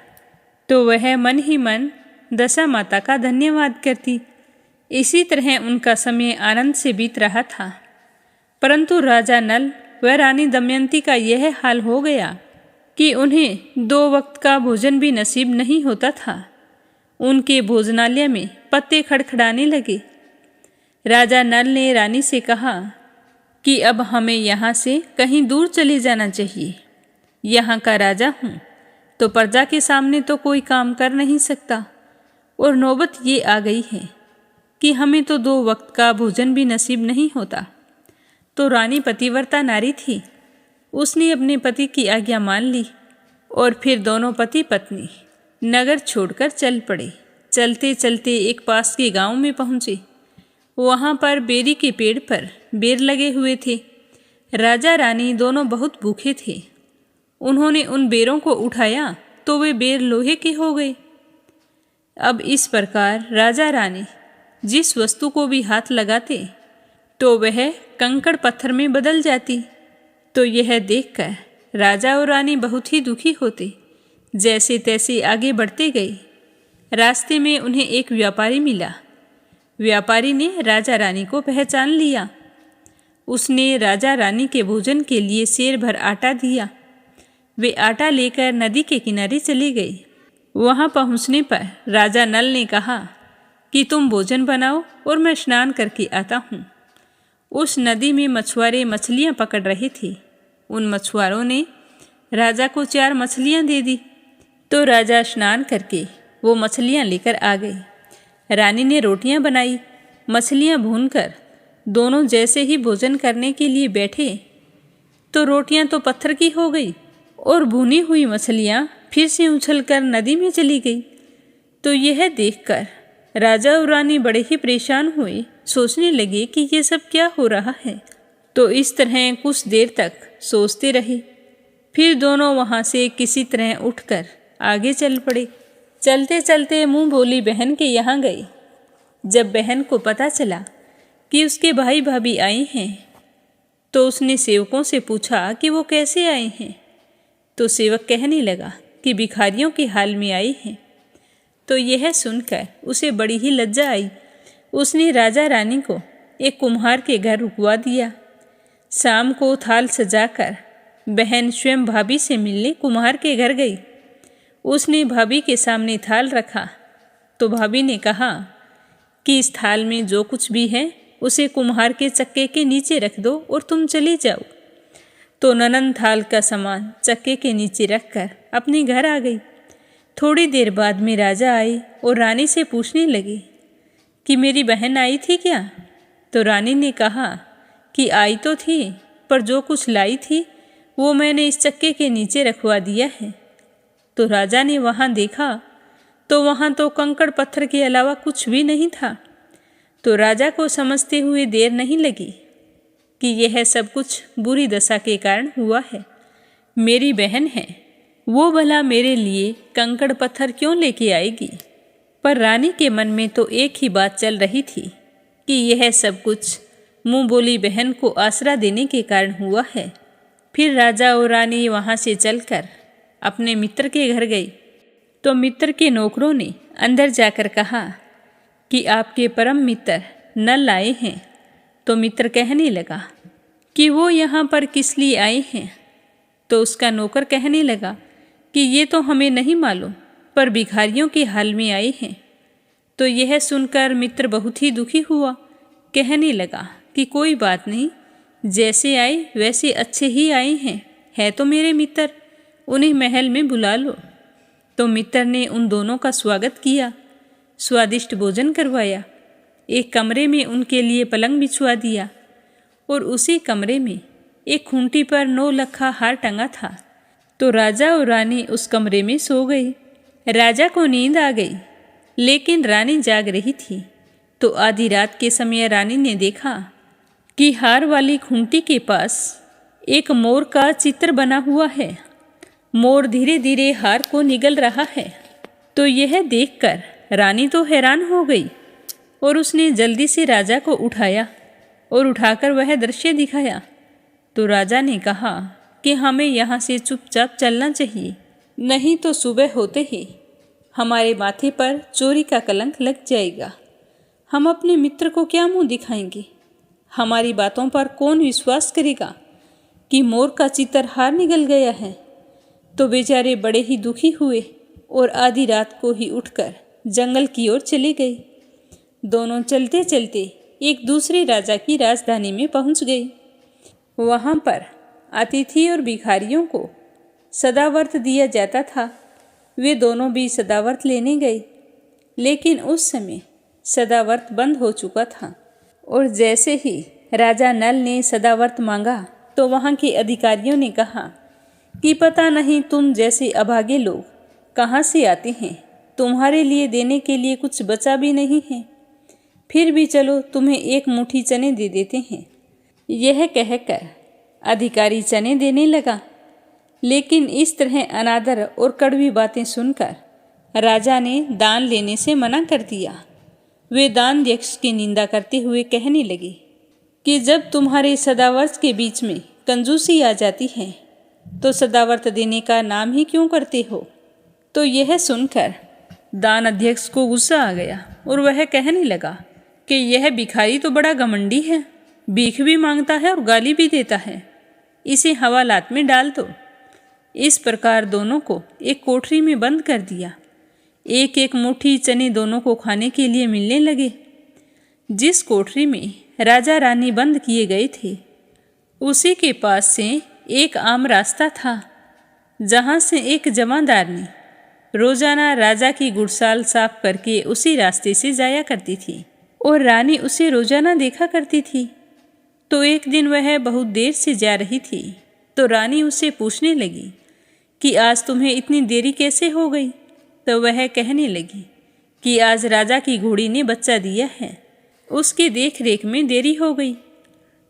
तो वह मन ही मन दशा माता का धन्यवाद करती। इसी तरह उनका समय आनंद से बीत रहा था। परंतु राजा नल व रानी दमयंती का यह हाल हो गया कि उन्हें 2 वक्त का भोजन भी नसीब नहीं होता था। उनके भोजनालय में पत्ते खड़खड़ाने लगे। राजा नल ने रानी से कहा कि अब हमें यहाँ से कहीं दूर चले जाना चाहिए। यहाँ का राजा हूँ तो प्रजा के सामने तो कोई काम कर नहीं सकता, और नौबत ये आ गई है कि हमें तो 2 वक्त का भोजन भी नसीब नहीं होता। तो रानी पतिव्रता नारी थी। उसने अपने पति की आज्ञा मान ली और फिर दोनों पति पत्नी नगर छोड़कर चल पड़े। चलते चलते एक पास के गांव में पहुँचे। वहाँ पर बेरी के पेड़ पर बेर लगे हुए थे। राजा रानी दोनों बहुत भूखे थे। उन्होंने उन बेरों को उठाया तो वे बेर लोहे के हो गए। अब इस प्रकार राजा रानी जिस वस्तु को भी हाथ लगाते तो वह कंकड़ पत्थर में बदल जाती। तो यह देखकर राजा और रानी बहुत ही दुखी होते। जैसे तैसे आगे बढ़ते गए। रास्ते में उन्हें एक व्यापारी मिला। व्यापारी ने राजा रानी को पहचान लिया। उसने राजा रानी के भोजन के लिए सेर भर आटा दिया। वे आटा लेकर नदी के किनारे चले गए। वहाँ पहुँचने पर राजा नल ने कहा कि तुम भोजन बनाओ और मैं स्नान करके आता हूँ। उस नदी में मछुआरे मछलियाँ पकड़ रहे थे। उन मछुआरों ने राजा को 4 मछलियाँ दे दी। तो राजा स्नान करके वो मछलियाँ लेकर आ गए। रानी ने रोटियाँ बनाई। मछलियाँ भूनकर दोनों जैसे ही भोजन करने के लिए बैठे तो रोटियाँ तो पत्थर की हो गई और भुनी हुई मछलियाँ फिर से उछलकर नदी में चली गई। तो यह देखकर राजा और रानी बड़े ही परेशान हुए। सोचने लगे कि ये सब क्या हो रहा है। तो इस तरह कुछ देर तक सोचते रहे। फिर दोनों वहाँ से किसी तरह उठकर आगे चल पड़े। चलते चलते मुँह बोली बहन के यहाँ गए। जब बहन को पता चला कि उसके भाई भाभी आए हैं तो उसने सेवकों से पूछा कि वो कैसे आए हैं। तो सेवक कहने लगा कि भिखारियों के हाल में आए हैं। तो यह सुनकर उसे बड़ी ही लज्जा आई। उसने राजा रानी को एक कुम्हार के घर रुकवा दिया। शाम को थाल सजाकर बहन स्वयं भाभी से मिलने कुम्हार के घर गई। उसने भाभी के सामने थाल रखा तो भाभी ने कहा कि इस थाल में जो कुछ भी है उसे कुम्हार के चक्के के नीचे रख दो और तुम चले जाओ। तो ननंद थाल का सामान चक्के के नीचे रखकर अपने घर आ गई। थोड़ी देर बाद में राजा आए और रानी से पूछने लगे कि मेरी बहन आई थी क्या। तो रानी ने कहा कि आई तो थी, पर जो कुछ लाई थी वो मैंने इस चक्के के नीचे रखवा दिया है। तो राजा ने वहाँ देखा तो वहाँ तो कंकड़ पत्थर के अलावा कुछ भी नहीं था। तो राजा को समझते हुए देर नहीं लगी कि यह सब कुछ बुरी दशा के कारण हुआ है। मेरी बहन है, वो भला मेरे लिए कंकड़ पत्थर क्यों लेके आएगी। पर रानी के मन में तो एक ही बात चल रही थी कि यह सब कुछ मुँह बोली बहन को आसरा देने के कारण हुआ है। फिर राजा और रानी वहाँ से चलकर अपने मित्र के घर गई। तो मित्र के नौकरों ने अंदर जाकर कहा कि आपके परम मित्र नल आए हैं। तो मित्र कहने लगा कि वो यहाँ पर किस लिए आए हैं। तो उसका नौकर कहने लगा कि ये तो हमें नहीं मालूम, पर भिखारियों के हाल में आए हैं। तो यह सुनकर मित्र बहुत ही दुखी हुआ। कहने लगा कि कोई बात नहीं, जैसे आए वैसे अच्छे ही आए हैं, है तो मेरे मित्र, उन्हें महल में बुला लो। तो मित्र ने उन दोनों का स्वागत किया, स्वादिष्ट भोजन करवाया, एक कमरे में उनके लिए पलंग बिछवा दिया और उसी कमरे में एक खूंटी पर 9 लखा हार टंगा था। तो राजा और रानी उस कमरे में सो गए। राजा को नींद आ गई, लेकिन रानी जाग रही थी। तो आधी रात के समय रानी ने देखा कि हार वाली खूंटी के पास एक मोर का चित्र बना हुआ है। मोर धीरे धीरे हार को निगल रहा है। तो यह देखकर रानी तो हैरान हो गई और उसने जल्दी से राजा को उठाया और उठाकर वह दृश्य दिखाया। तो राजा ने कहा कि हमें यहाँ से चुपचाप चलना चाहिए, नहीं तो सुबह होते ही हमारे माथे पर चोरी का कलंक लग जाएगा। हम अपने मित्र को क्या मुंह दिखाएंगे? हमारी बातों पर कौन विश्वास करेगा कि मोर का चित्र हार निगल गया है? तो बेचारे बड़े ही दुखी हुए और आधी रात को ही उठकर जंगल की ओर चले गए। दोनों चलते चलते एक दूसरे राजा की राजधानी में पहुंच गए। वहां पर अतिथि और भिखारियों को सदावर्त दिया जाता था। वे दोनों भी सदावर्त लेने गए, लेकिन उस समय सदावर्त बंद हो चुका था। और जैसे ही राजा नल ने सदावर्त मांगा तो वहाँ के अधिकारियों ने कहा कि पता नहीं तुम जैसे अभागे लोग कहाँ से आते हैं, तुम्हारे लिए देने के लिए कुछ बचा भी नहीं है। फिर भी चलो, तुम्हें एक मुट्ठी चने दे देते हैं। यह कहकर अधिकारी चने देने लगा, लेकिन इस तरह अनादर और कड़वी बातें सुनकर राजा ने दान लेने से मना कर दिया। वे दान यक्ष की निंदा करते हुए कहने लगे कि जब तुम्हारे सदावर्त के बीच में कंजूसी आ जाती है तो सदावर्त देने का नाम ही क्यों करते हो? तो यह सुनकर दान अध्यक्ष को गुस्सा आ गया और वह कहने लगा कि यह भिखारी तो बड़ा घमंडी है, भीख भी मांगता है और गाली भी देता है, इसे हवालात में डाल दो। इस प्रकार दोनों को एक कोठरी में बंद कर दिया। एक एक मुट्ठी चने दोनों को खाने के लिए मिलने लगे। जिस कोठरी में राजा रानी बंद किए गए थे, उसी के पास से एक आम रास्ता था, जहाँ से एक जमादारनी रोजाना राजा की गुड़साल साफ करके उसी रास्ते से जाया करती थी और रानी उसे रोजाना देखा करती थी। तो एक दिन वह बहुत देर से जा रही थी, तो रानी उससे पूछने लगी कि आज तुम्हें इतनी देरी कैसे हो गई? तो वह कहने लगी कि आज राजा की घोड़ी ने बच्चा दिया है, उसकी देख रेख में देरी हो गई।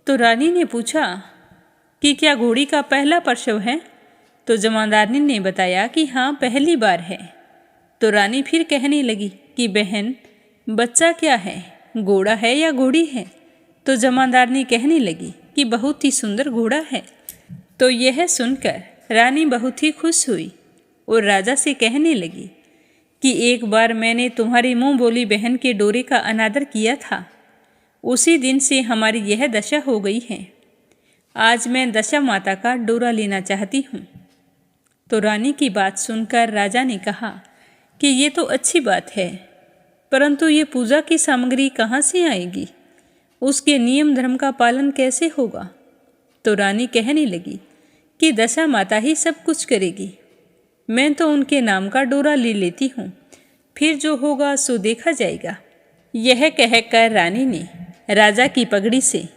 तो रानी ने पूछा कि क्या घोड़ी का पहला प्रसव है? तो जमादारनी ने बताया कि हाँ, पहली बार है। तो रानी फिर कहने लगी कि बहन, बच्चा क्या है, घोड़ा है या घोड़ी है? तो जमादारनी कहने लगी कि बहुत ही सुंदर घोड़ा है। तो यह सुनकर रानी बहुत ही खुश हुई और राजा से कहने लगी कि एक बार मैंने तुम्हारी मुंह बोली बहन के डोरे का अनादर किया था, उसी दिन से हमारी यह दशा हो गई है। आज मैं दशा माता का डोरा लेना चाहती हूँ। तो रानी की बात सुनकर राजा ने कहा कि ये तो अच्छी बात है, परंतु ये पूजा की सामग्री कहाँ से आएगी? उसके नियम धर्म का पालन कैसे होगा? तो रानी कहने लगी कि दशा माता ही सब कुछ करेगी, मैं तो उनके नाम का डोरा ले लेती हूँ, फिर जो होगा सो देखा जाएगा। यह कहकर रानी ने राजा की पगड़ी से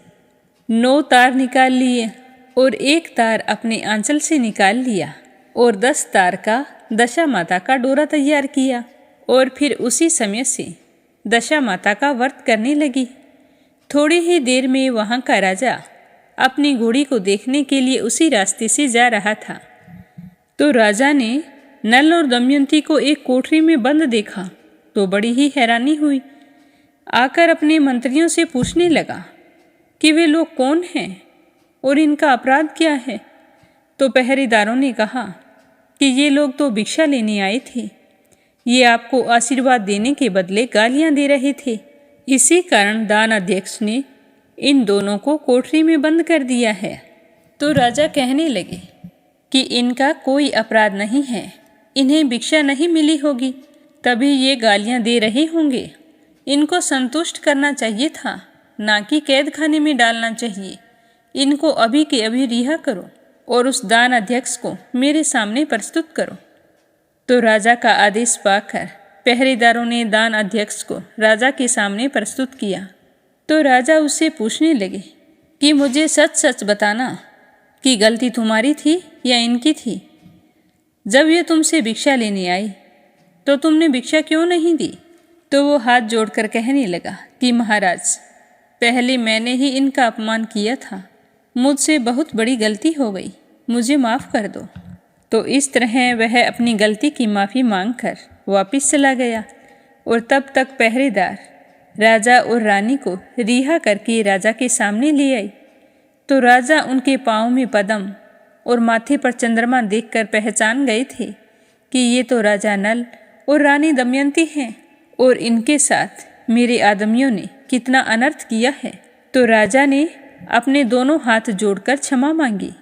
9 तार निकाल लिए और एक तार अपने आंचल से निकाल लिया और 10 तार का दशा माता का डोरा तैयार किया और फिर उसी समय से दशा माता का व्रत करने लगी। थोड़ी ही देर में वहाँ का राजा अपनी घोड़ी को देखने के लिए उसी रास्ते से जा रहा था। तो राजा ने नल और दमयंती को एक कोठरी में बंद देखा तो बड़ी ही हैरानी हुई। आकर अपने मंत्रियों से पूछने लगा कि वे लोग कौन हैं और इनका अपराध क्या है। तो पहरेदारों ने कहा कि ये लोग तो भिक्षा लेने आए थे, ये आपको आशीर्वाद देने के बदले गालियां दे रहे थे, इसी कारण दान अध्यक्ष ने इन दोनों को कोठरी में बंद कर दिया है। तो राजा कहने लगे कि इनका कोई अपराध नहीं है, इन्हें भिक्षा नहीं मिली होगी, तभी ये गालियां दे रहे होंगे। इनको संतुष्ट करना चाहिए था, ना कि कैद खाने में डालना चाहिए। इनको अभी के अभी रिहा करो और उस दान अध्यक्ष को मेरे सामने प्रस्तुत करो। तो राजा का आदेश पाकर पहरेदारों ने दान अध्यक्ष को राजा के सामने प्रस्तुत किया। तो राजा उससे पूछने लगे कि मुझे सच सच बताना कि गलती तुम्हारी थी या इनकी थी। जब ये तुमसे भिक्षा लेने आई तो तुमने भिक्षा क्यों नहीं दी? तो वो हाथ जोड़कर कहने लगा कि महाराज, पहले मैंने ही इनका अपमान किया था, मुझसे बहुत बड़ी गलती हो गई, मुझे माफ़ कर दो। तो इस तरह वह अपनी गलती की माफ़ी मांगकर वापस चला गया और तब तक पहरेदार राजा और रानी को रिहा करके राजा के सामने ले आई। तो राजा उनके पाँव में पद्म और माथे पर चंद्रमा देखकर पहचान गए थे कि ये तो राजा नल और रानी दमयंती हैं और इनके साथ मेरे आदमियों ने कितना अनर्थ किया है। तो राजा ने अपने दोनों हाथ जोड़कर क्षमा मांगी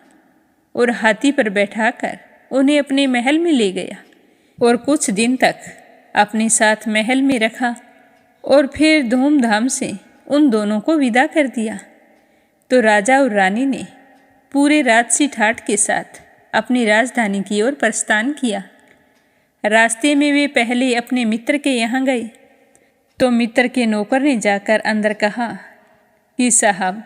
और हाथी पर बैठाकर उन्हें अपने महल में ले गया और कुछ दिन तक अपने साथ महल में रखा और फिर धूमधाम से उन दोनों को विदा कर दिया। तो राजा और रानी ने पूरे राजसी ठाठ के साथ अपनी राजधानी की ओर प्रस्थान किया। रास्ते में वे पहले अपने मित्र के यहाँ गए। तो मित्र के नौकर ने जाकर अंदर कहा कि साहब,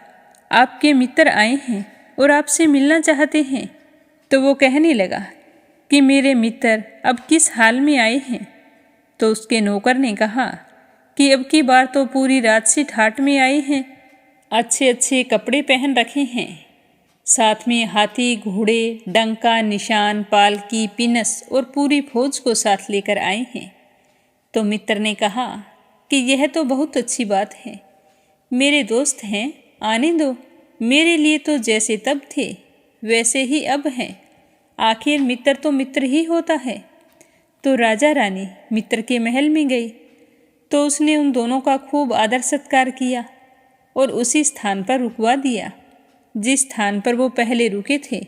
आपके मित्र आए हैं और आपसे मिलना चाहते हैं। तो वो कहने लगा कि मेरे मित्र अब किस हाल में आए हैं? तो उसके नौकर ने कहा कि अब की बार तो पूरी राजसी ठाट में आए हैं, अच्छे अच्छे कपड़े पहन रखे हैं, साथ में हाथी, घोड़े, डंका, निशान, पालकी, पिनस और पूरी फौज को साथ लेकर आए हैं। तो मित्र ने कहा कि यह तो बहुत अच्छी बात है, मेरे दोस्त हैं, आने दो। मेरे लिए तो जैसे तब थे वैसे ही अब हैं, आखिर मित्र तो मित्र ही होता है। तो राजा रानी मित्र के महल में गई तो उसने उन दोनों का खूब आदर सत्कार किया और उसी स्थान पर रुकवा दिया जिस स्थान पर वो पहले रुके थे।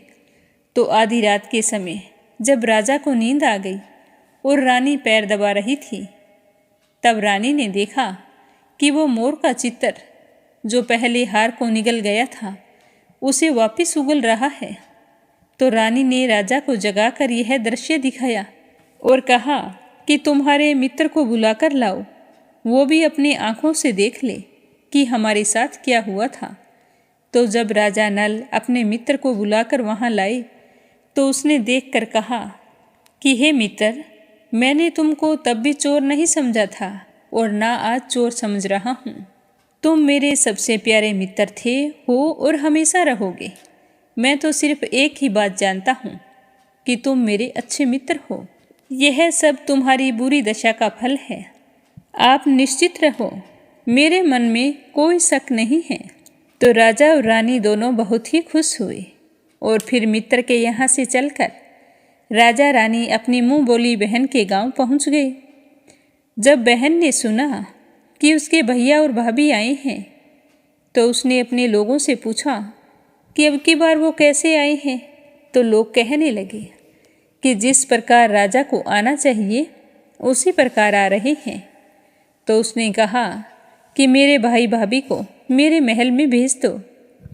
तो आधी रात के समय जब राजा को नींद आ गई और रानी पैर दबा रही थी, तब रानी ने देखा कि वो मोर का चित्र जो पहले हार को निगल गया था उसे वापस उगल रहा है। तो रानी ने राजा को जगाकर यह दृश्य दिखाया और कहा कि तुम्हारे मित्र को बुलाकर लाओ, वो भी अपनी आँखों से देख ले कि हमारे साथ क्या हुआ था। तो जब राजा नल अपने मित्र को बुलाकर वहाँ लाए तो उसने देखकर कहा कि हे मित्र, मैंने तुमको तब भी चोर नहीं समझा था और ना आज चोर समझ रहा हूँ। तुम मेरे सबसे प्यारे मित्र थे, हो और हमेशा रहोगे। मैं तो सिर्फ एक ही बात जानता हूँ कि तुम मेरे अच्छे मित्र हो। यह सब तुम्हारी बुरी दशा का फल है। आप निश्चित रहो, मेरे मन में कोई शक नहीं है। तो राजा और रानी दोनों बहुत ही खुश हुए और फिर मित्र के यहाँ से चलकर राजा रानी अपनी मुँह बोली बहन के गांव पहुँच गए। जब बहन ने सुना कि उसके भैया और भाभी आए हैं तो उसने अपने लोगों से पूछा कि अब की बार वो कैसे आए हैं। तो लोग कहने लगे कि जिस प्रकार राजा को आना चाहिए उसी प्रकार आ रहे हैं। तो उसने कहा कि मेरे भाई भाभी को मेरे महल में भेज दो।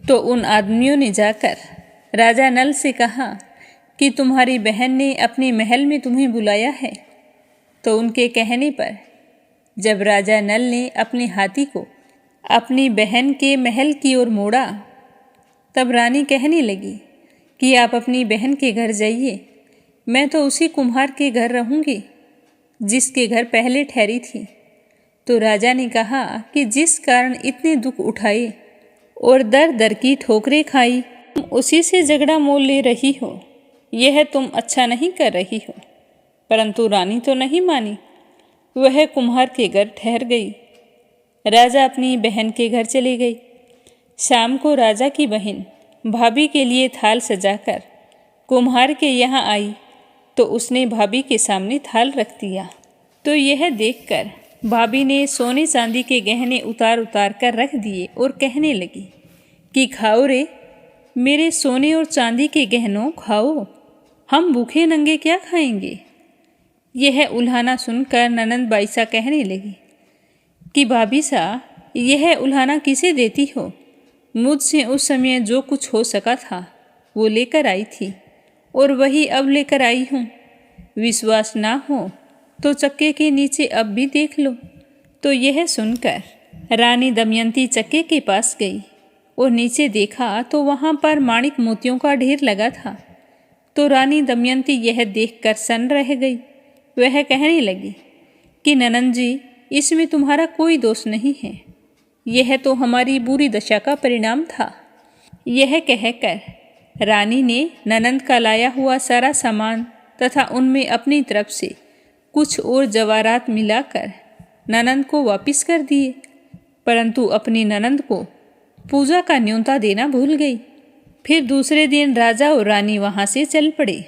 तो उन आदमियों ने जाकर राजा नल से कहा कि तुम्हारी बहन ने अपने महल में तुम्हें बुलाया है। तो उनके कहने पर जब राजा नल ने अपने हाथी को अपनी बहन के महल की ओर मोड़ा, तब रानी कहने लगी कि आप अपनी बहन के घर जाइए, मैं तो उसी कुम्हार के घर रहूँगी जिसके घर पहले ठहरी थी। तो राजा ने कहा कि जिस कारण इतने दुख उठाए और दर दर की ठोकरें खाई, तुम उसी से झगड़ा मोल ले रही हो, यह तुम अच्छा नहीं कर रही हो। परंतु रानी तो नहीं मानी, वह कुम्हार के घर ठहर गई। राजा अपनी बहन के घर चली गई। शाम को राजा की बहन भाभी के लिए थाल सजाकर कुम्हार के यहाँ आई तो उसने भाभी के सामने थाल रख दिया। तो यह देखकर भाभी ने सोने चांदी के गहने उतार उतार कर रख दिए और कहने लगी कि खाओ रे मेरे सोने और चांदी के गहनों, खाओ, हम भूखे नंगे क्या खाएंगे। यह उल्हाना सुनकर ननंद बाईसा कहने लगी कि भाभी सा यह उल्हाना किसे देती हो? मुझसे उस समय जो कुछ हो सका था वो लेकर आई थी और वही अब लेकर आई हूँ। विश्वास ना हो तो चक्के के नीचे अब भी देख लो। तो यह सुनकर रानी दमयंती चक्के के पास गई और नीचे देखा तो वहाँ पर माणिक मोतियों का ढेर लगा था। तो रानी दमयंती यह देखकर सन्न रह गई। वह कहने लगी कि ननंद जी, इसमें तुम्हारा कोई दोष नहीं है, यह तो हमारी बुरी दशा का परिणाम था। यह कहकर रानी ने ननंद का लाया हुआ सारा सामान तथा उनमें अपनी तरफ से कुछ और जवाहरात मिलाकर ननंद को वापिस कर दिए, परंतु अपनी ननंद को पूजा का न्योता देना भूल गई। फिर दूसरे दिन राजा और रानी वहाँ से चल पड़े।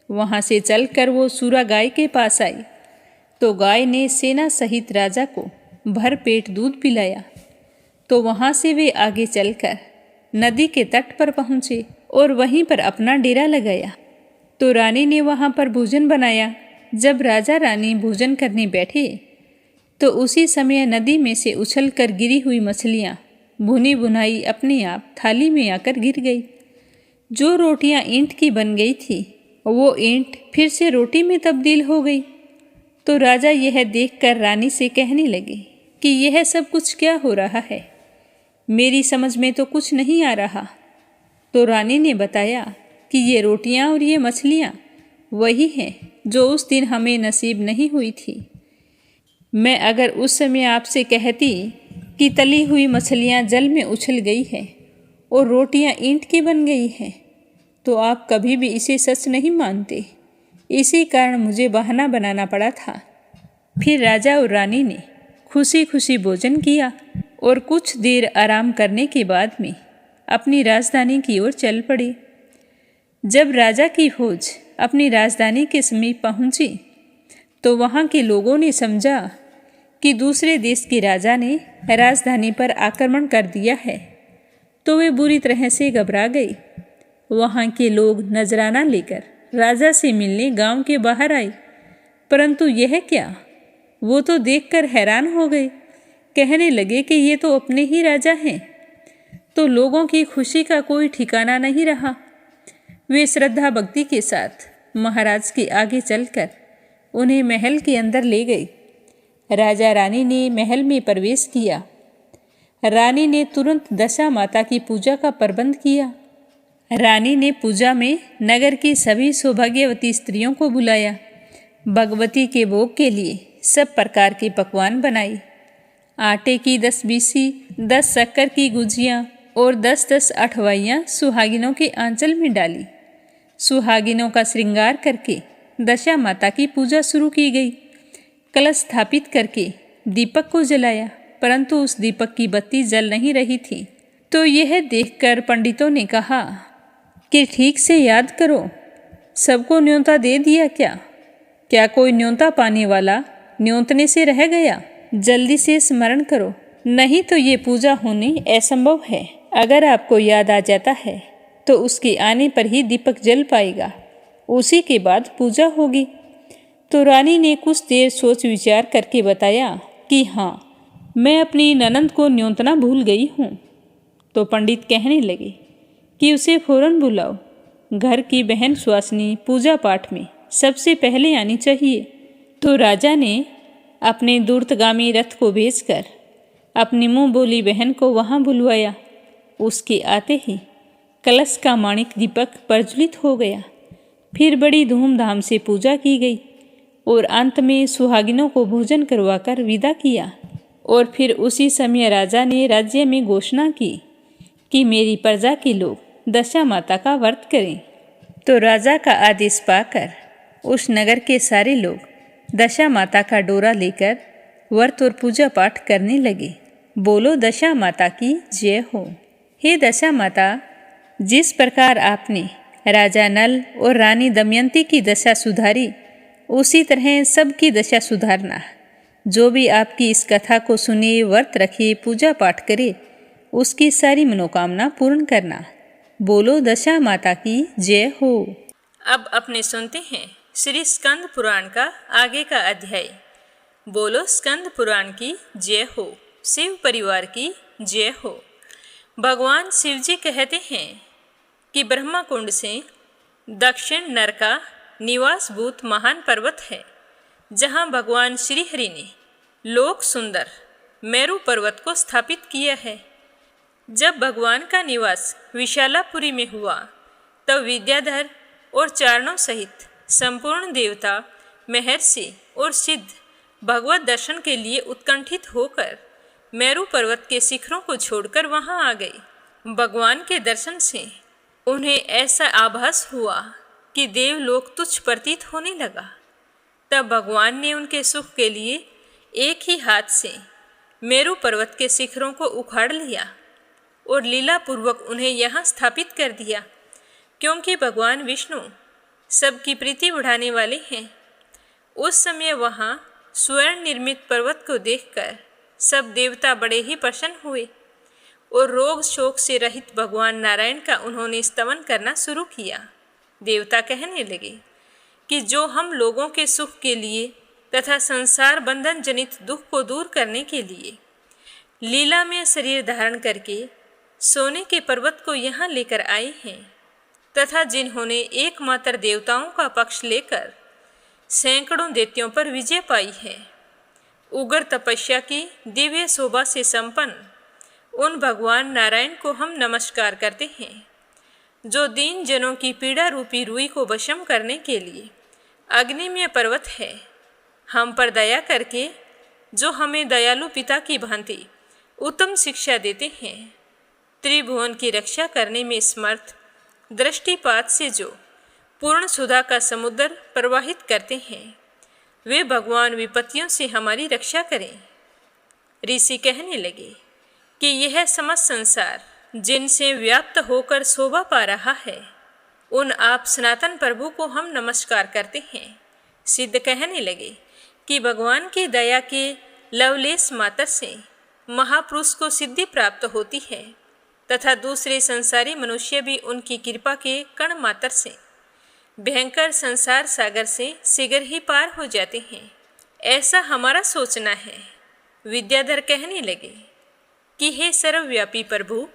वहाँ से चलकर वो सूरा गाय के पास आई तो गाय ने सेना सहित राजा को भर पेट दूध पिलाया। तो वहाँ से वे आगे चलकर नदी के तट पर पहुँचे और वहीं पर अपना डेरा लगाया। तो रानी ने वहाँ पर भोजन बनाया। जब राजा रानी भोजन करने बैठे तो उसी समय नदी में से उछलकर गिरी हुई मछलियाँ भुनी भुनाई अपने आप थाली में आकर गिर गई। जो रोटियां ईंट की बन गई थी वो ईंट फिर से रोटी में तब्दील हो गई। तो राजा यह देखकर रानी से कहने लगे कि यह सब कुछ क्या हो रहा है, मेरी समझ में तो कुछ नहीं आ रहा। तो रानी ने बताया कि ये रोटियां और ये मछलियां वही हैं जो उस दिन हमें नसीब नहीं हुई थी। मैं अगर उस समय आपसे कहती कि तली हुई मछलियाँ जल में उछल गई है और रोटियाँ ईंट की बन गई हैं तो आप कभी भी इसे सच नहीं मानते। इसी कारण मुझे बहाना बनाना पड़ा था। फिर राजा और रानी ने खुशी खुशी भोजन किया और कुछ देर आराम करने के बाद में अपनी राजधानी की ओर चल पड़े। जब राजा की फौज अपनी राजधानी के समीप पहुंची तो वहाँ के लोगों ने समझा कि दूसरे देश के राजा ने राजधानी पर आक्रमण कर दिया है। तो वे बुरी तरह से घबरा गए। वहाँ के लोग नजराना लेकर राजा से मिलने गांव के बाहर आए, परंतु यह क्या, वो तो देखकर हैरान हो गए। कहने लगे कि ये तो अपने ही राजा हैं। तो लोगों की खुशी का कोई ठिकाना नहीं रहा। वे श्रद्धा भक्ति के साथ महाराज के आगे चलकर उन्हें महल के अंदर ले गए। राजा रानी ने महल में प्रवेश किया। रानी ने तुरंत दशा माता की पूजा का प्रबंध किया। रानी ने पूजा में नगर की सभी सौभाग्यवती स्त्रियों को बुलाया। भगवती के भोग के लिए सब प्रकार के पकवान बनाए। आटे की 10 बीसी, 10 शक्कर की गुजियाँ और 10-10 अठवाइयाँ सुहागिनों के आंचल में डाली। सुहागिनों का श्रृंगार करके दशा माता की पूजा शुरू की गई। कलश स्थापित करके दीपक को जलाया, परंतु उस दीपक की बत्ती जल नहीं रही थी। तो यह देखकर पंडितों ने कहा कि ठीक से याद करो, सबको न्योता दे दिया क्या? क्या कोई न्योता पाने वाला न्योतने से रह गया? जल्दी से स्मरण करो, नहीं तो ये पूजा होनी असंभव है। अगर आपको याद आ जाता है तो उसके आने पर ही दीपक जल पाएगा, उसी के बाद पूजा होगी। तो रानी ने कुछ देर सोच विचार करके बताया कि हाँ, मैं अपनी ननंद को न्योतना भूल गई हूँ। तो पंडित कहने लगे कि उसे फौरन बुलाओ। घर की बहन सुहासिनी पूजा पाठ में सबसे पहले आनी चाहिए। तो राजा ने अपने दूरगामी रथ को भेजकर अपनी मुँह बोली बहन को वहाँ बुलवाया। उसके आते ही कलश का माणिक दीपक प्रज्वलित हो गया। फिर बड़ी धूमधाम से पूजा की गई और अंत में सुहागिनों को भोजन करवाकर विदा किया। और फिर उसी समय राजा ने राज्य में घोषणा की कि मेरी प्रजा के लोग दशा माता का व्रत करें। तो राजा का आदेश पाकर उस नगर के सारे लोग दशा माता का डोरा लेकर व्रत और पूजा पाठ करने लगे। बोलो दशा माता की जय हो। हे दशा माता, जिस प्रकार आपने राजा नल और रानी दमयंती की दशा सुधारी, उसी तरह सबकी दशा सुधारना। जो भी आपकी इस कथा को सुने, व्रत रखे, पूजा पाठ करे, उसकी सारी मनोकामना पूर्ण करना। बोलो दशा माता की जय हो। अब अपने सुनते हैं श्री स्कंद पुराण का आगे का अध्याय। बोलो स्कंद पुराण की जय हो, शिव परिवार की जय हो। भगवान शिव जी कहते हैं कि ब्रह्मा कुंड से दक्षिण नरका निवासभूत महान पर्वत है, जहाँ भगवान श्री हरि ने लोक सुंदर मेरु पर्वत को स्थापित किया है। जब भगवान का निवास विशालापुरी में हुआ, तब विद्याधर और चारणों सहित संपूर्ण देवता, महर्षि और सिद्ध भगवत दर्शन के लिए उत्कंठित होकर मेरु पर्वत के शिखरों को छोड़कर वहां आ गए। भगवान के दर्शन से उन्हें ऐसा आभास हुआ कि देवलोक तुच्छ प्रतीत होने लगा। तब भगवान ने उनके सुख के लिए एक ही हाथ से मेरु पर्वत के शिखरों को उखाड़ लिया और लीलापूर्वक उन्हें यहाँ स्थापित कर दिया, क्योंकि भगवान विष्णु सबकी प्रीति बढ़ाने वाले हैं। उस समय वहाँ स्वर्ण निर्मित पर्वत को देखकर सब देवता बड़े ही प्रसन्न हुए और रोग शोक से रहित भगवान नारायण का उन्होंने स्तवन करना शुरू किया। देवता कहने लगे कि जो हम लोगों के सुख के लिए तथा संसार बंधन जनित दुख को दूर करने के लिए लीला में शरीर धारण करके सोने के पर्वत को यहाँ लेकर आए हैं, तथा जिन्होंने एकमात्र देवताओं का पक्ष लेकर सैकड़ों दैत्यों पर विजय पाई है, उग्र तपस्या की दिव्य शोभा से संपन्न उन भगवान नारायण को हम नमस्कार करते हैं, जो दीन जनों की पीड़ा रूपी रुई को भस्म करने के लिए अग्निमय पर्वत है। हम पर दया करके जो हमें दयालु पिता की भांति उत्तम शिक्षा देते हैं, त्रिभुवन की रक्षा करने में समर्थ, दृष्टिपात से जो पूर्ण सुधा का समुद्र प्रवाहित करते हैं, वे भगवान विपत्तियों से हमारी रक्षा करें। ऋषि कहने लगे कि यह समस्त संसार जिनसे व्याप्त होकर शोभा पा रहा है, उन आप सनातन प्रभु को हम नमस्कार करते हैं। सिद्ध कहने लगे कि भगवान की दया के लवलेश मात्र से महापुरुष को सिद्धि प्राप्त होती है, तथा दूसरे संसारी मनुष्य भी उनकी कृपा के कण मात्र से भयंकर संसार सागर से शीघ्र ही पार हो जाते हैं। ऐसा हमारा सोचना है। विद्याधर कहने लगे कि हे सर्वव्यापी प्रभु,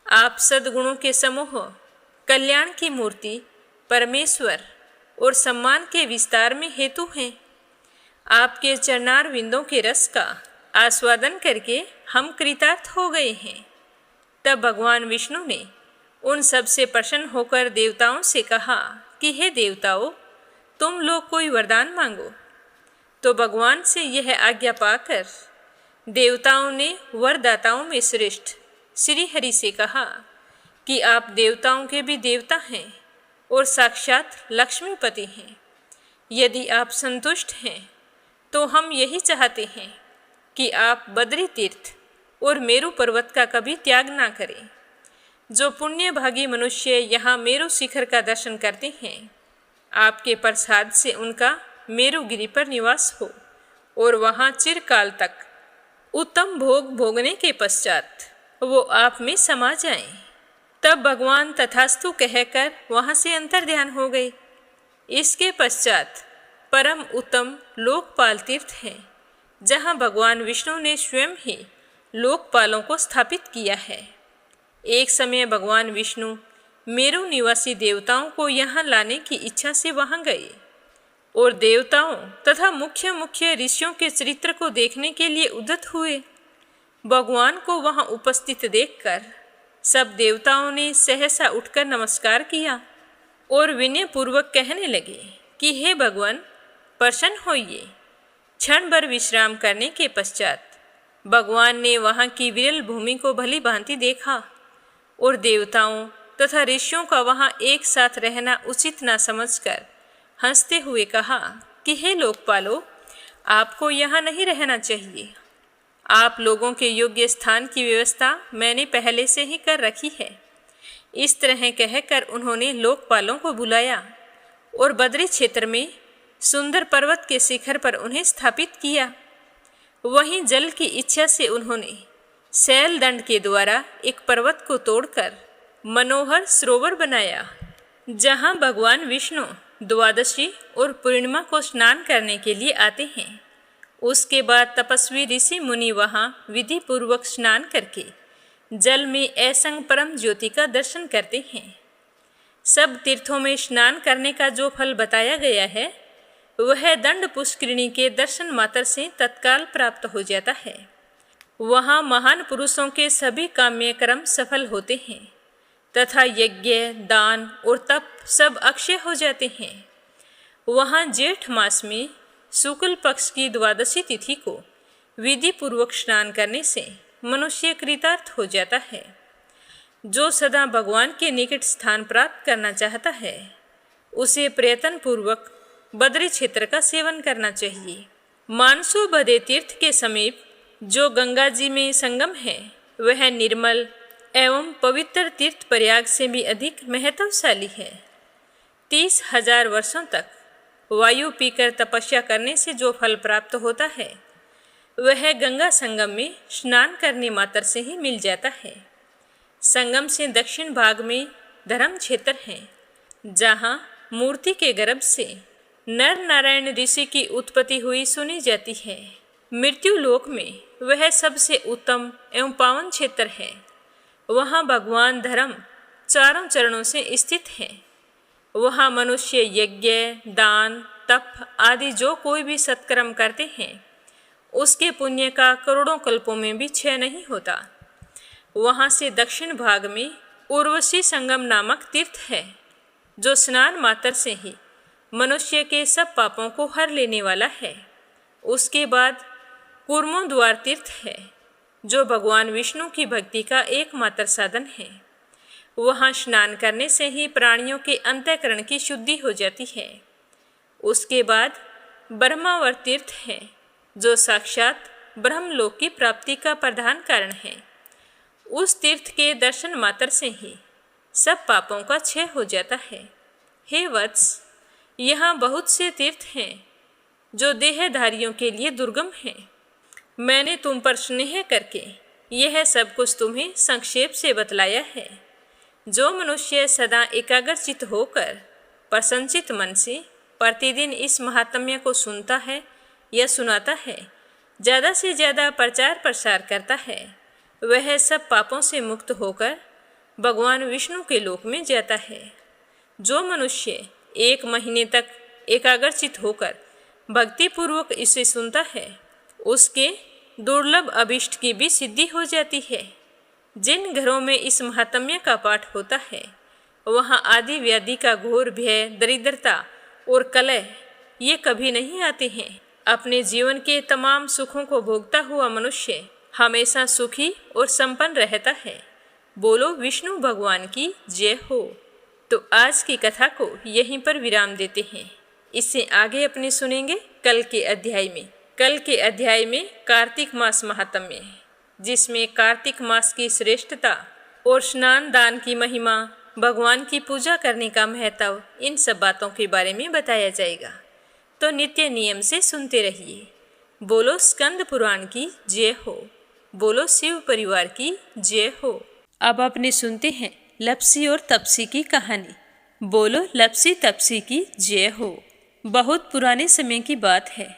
आप सद्गुणों के समूह, कल्याण की मूर्ति, परमेश्वर और सम्मान के विस्तार में हेतु हैं। आपके चरणार विंदों के रस का आस्वादन करके हम कृतार्थ हो गए हैं। तब भगवान विष्णु ने उन सब से प्रसन्न होकर देवताओं से कहा कि हे देवताओं, तुम लोग कोई वरदान मांगो। तो भगवान से यह आज्ञा पाकर देवताओं ने वरदाताओं में श्रेष्ठ श्री हरि से कहा कि आप देवताओं के भी देवता हैं और साक्षात लक्ष्मीपति हैं। यदि आप संतुष्ट हैं तो हम यही चाहते हैं कि आप बद्री तीर्थ और मेरु पर्वत का कभी त्याग ना करें। जो पुण्य भागी मनुष्य यहाँ मेरु शिखर का दर्शन करते हैं, आपके प्रसाद से उनका मेरुगिरी पर निवास हो और वहाँ चिरकाल तक उत्तम भोग भोगने के पश्चात वो आप में समा जाएं। तब भगवान तथास्तु कहकर वहाँ से अंतर्ध्यान हो गए। इसके पश्चात परम उत्तम लोकपाल तीर्थ है, जहाँ भगवान विष्णु ने स्वयं ही लोकपालों को स्थापित किया है। एक समय भगवान विष्णु मेरु निवासी देवताओं को यहाँ लाने की इच्छा से वहाँ गए और देवताओं तथा मुख्य मुख्य ऋषियों के चरित्र को देखने के लिए उद्यत हुए। भगवान को वहाँ उपस्थित देखकर सब देवताओं ने सहसा उठकर नमस्कार किया और विनयपूर्वक कहने लगे कि हे भगवान, प्रसन्न होइए। क्षण भर विश्राम करने के पश्चात भगवान ने वहाँ की विरल भूमि को भली भांति देखा और देवताओं तथा ऋषियों का वहाँ एक साथ रहना उचित न समझकर हंसते हुए कहा कि हे लोकपालो, आपको यहाँ नहीं रहना चाहिए। आप लोगों के योग्य स्थान की व्यवस्था मैंने पहले से ही कर रखी है। इस तरह कहकर उन्होंने लोकपालों को बुलाया और बद्री क्षेत्र में सुंदर पर्वत के शिखर पर उन्हें स्थापित किया। वहीं जल की इच्छा से उन्होंने शैल दंड के द्वारा एक पर्वत को तोड़कर मनोहर सरोवर बनाया, जहाँ भगवान विष्णु द्वादशी और पूर्णिमा को स्नान करने के लिए आते हैं उसके बाद तपस्वी ऋषि मुनि वहाँ विधि पूर्वक स्नान करके जल में ऐसंग परम ज्योति का दर्शन करते हैं। सब तीर्थों में स्नान करने का जो फल बताया गया है वह दंड पुष्करिणी के दर्शन मात्र से तत्काल प्राप्त हो जाता है। वहाँ महान पुरुषों के सभी काम्य कर्म सफल होते हैं तथा यज्ञ, दान और तप सब अक्षय हो जाते हैं। वहाँ जेठ मास में शुक्ल पक्ष की द्वादशी तिथि को विधि पूर्वक स्नान करने से मनुष्य कृतार्थ हो जाता है। जो सदा भगवान के निकट स्थान प्राप्त करना चाहता है उसे प्रयत्न पूर्वक बद्री क्षेत्र का सेवन करना चाहिए। मानसो बदे तीर्थ के समीप जो गंगा जी में संगम है वह निर्मल एवं पवित्र तीर्थ प्रयाग से भी अधिक महत्वशाली है। 30,000 वर्षों तक वायु पीकर तपस्या करने से जो फल प्राप्त होता है वह गंगा संगम में स्नान करने मात्र से ही मिल जाता है। संगम से दक्षिण भाग में धर्म क्षेत्र है जहाँ मूर्ति के गर्भ से नर नारायण ऋषि की उत्पत्ति हुई सुनी जाती है। मृत्यु लोक में वह सबसे उत्तम एवं पावन क्षेत्र है। वहाँ भगवान धर्म चारों चरणों से स्थित है। वहाँ मनुष्य यज्ञ, दान, तप आदि जो कोई भी सत्कर्म करते हैं उसके पुण्य का करोड़ों कल्पों में भी क्षय नहीं होता। वहाँ से दक्षिण भाग में उर्वशी संगम नामक तीर्थ है जो स्नान मात्र से ही मनुष्य के सब पापों को हर लेने वाला है। उसके बाद कूर्मो द्वार तीर्थ है जो भगवान विष्णु की भक्ति का एकमात्र साधन है। वहाँ स्नान करने से ही प्राणियों के अंतःकरण की शुद्धि हो जाती है। उसके बाद ब्रह्मावर तीर्थ है जो साक्षात ब्रह्मलोक की प्राप्ति का प्रधान कारण है। उस तीर्थ के दर्शन मात्र से ही सब पापों का क्षय हो जाता है। हे वत्स, यहाँ बहुत से तीर्थ हैं जो देहधारियों के लिए दुर्गम हैं। मैंने तुम पर स्नेह करके यह सब कुछ तुम्हें संक्षेप से बतलाया है। जो मनुष्य सदा एकाग्रचित होकर प्रसन्नचित मन से प्रतिदिन इस महात्म्य को सुनता है या सुनाता है, ज़्यादा से ज़्यादा प्रचार प्रसार करता है, वह सब पापों से मुक्त होकर भगवान विष्णु के लोक में जाता है। जो मनुष्य 1 महीने तक एकाग्रचित होकर भक्तिपूर्वक इसे सुनता है उसके दुर्लभ अभिष्ट की भी सिद्धि हो जाती है। जिन घरों में इस महात्म्य का पाठ होता है वहाँ आदि व्याधि का घोर भय, दरिद्रता और कलह ये कभी नहीं आते हैं। अपने जीवन के तमाम सुखों को भोगता हुआ मनुष्य हमेशा सुखी और संपन्न रहता है। बोलो विष्णु भगवान की जय हो। तो आज की कथा को यहीं पर विराम देते हैं। इससे आगे अपने सुनेंगे कल के अध्याय में। कल के अध्याय में कार्तिक मास महात्म्य है जिसमें कार्तिक मास की श्रेष्ठता और स्नान दान की महिमा, भगवान की पूजा करने का महत्व, इन सब बातों के बारे में बताया जाएगा। तो नित्य नियम से सुनते रहिए। बोलो स्कंद पुराण की जय हो। बोलो शिव परिवार की जय हो। अब अपने सुनते हैं लपसी और तपसी की कहानी। बोलो लपसी तपसी की जय हो। बहुत पुराने समय की बात है।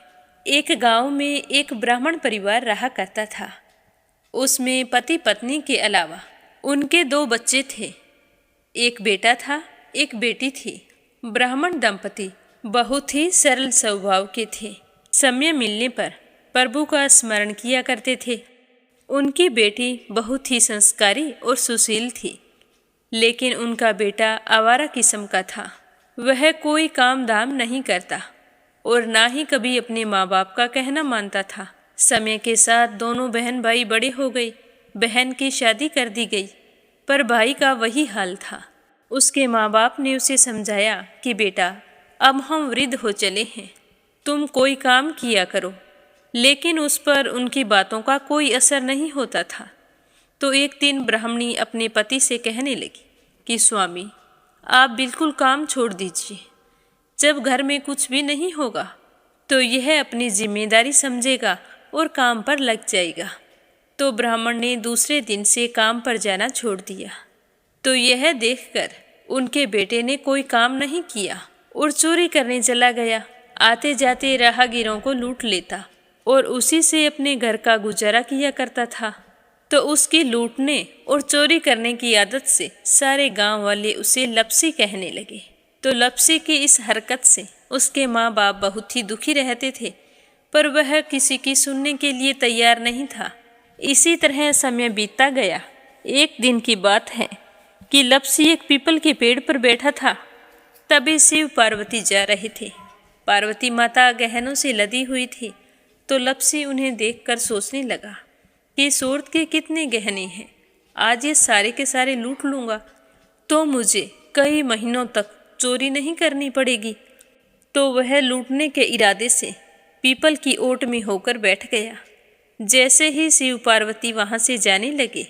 एक गांव में एक ब्राह्मण परिवार रहा करता था। उसमें पति पत्नी के अलावा उनके 2 बच्चे थे। एक बेटा था, एक बेटी थी। ब्राह्मण दंपति बहुत ही सरल स्वभाव के थे। समय मिलने पर प्रभु का स्मरण किया करते थे। उनकी बेटी बहुत ही संस्कारी और सुशील थी, लेकिन उनका बेटा आवारा किस्म का था। वह कोई काम धाम नहीं करता और ना ही कभी अपने माँ बाप का कहना मानता था। समय के साथ दोनों बहन भाई बड़े हो गए। बहन की शादी कर दी गई, पर भाई का वही हाल था। उसके माँ बाप ने उसे समझाया कि बेटा, अब हम वृद्ध हो चले हैं, तुम कोई काम किया करो। लेकिन उस पर उनकी बातों का कोई असर नहीं होता था। तो एक दिन ब्राह्मणी अपने पति से कहने लगी कि स्वामी, आप बिल्कुल काम छोड़ दीजिए। जब घर में कुछ भी नहीं होगा तो यह अपनी जिम्मेदारी समझेगा और काम पर लग जाएगा। तो ब्राह्मण ने दूसरे दिन से काम पर जाना छोड़ दिया। तो यह देखकर उनके बेटे ने कोई काम नहीं किया और चोरी करने चला गया। आते जाते राहगीरों को लूट लेता और उसी से अपने घर का गुजारा किया करता था। तो उसकी लूटने और चोरी करने की आदत से सारे गांव वाले उसे लपसी कहने लगे। तो लपसी की इस हरकत से उसके माँ बाप बहुत ही दुखी रहते थे, पर वह किसी की सुनने के लिए तैयार नहीं था। इसी तरह समय बीतता गया। एक दिन की बात है कि लपसी एक पीपल के पेड़ पर बैठा था। तभी शिव पार्वती जा रहे थे। पार्वती माता गहनों से लदी हुई थी। तो लपसी उन्हें देखकर सोचने लगा कि सूरत के कितने गहने हैं, आज ये सारे के सारे लूट लूँगा तो मुझे कई महीनों तक चोरी नहीं करनी पड़ेगी। तो वह लूटने के इरादे से पीपल की ओट में होकर बैठ गया। जैसे ही शिव पार्वती वहाँ से जाने लगे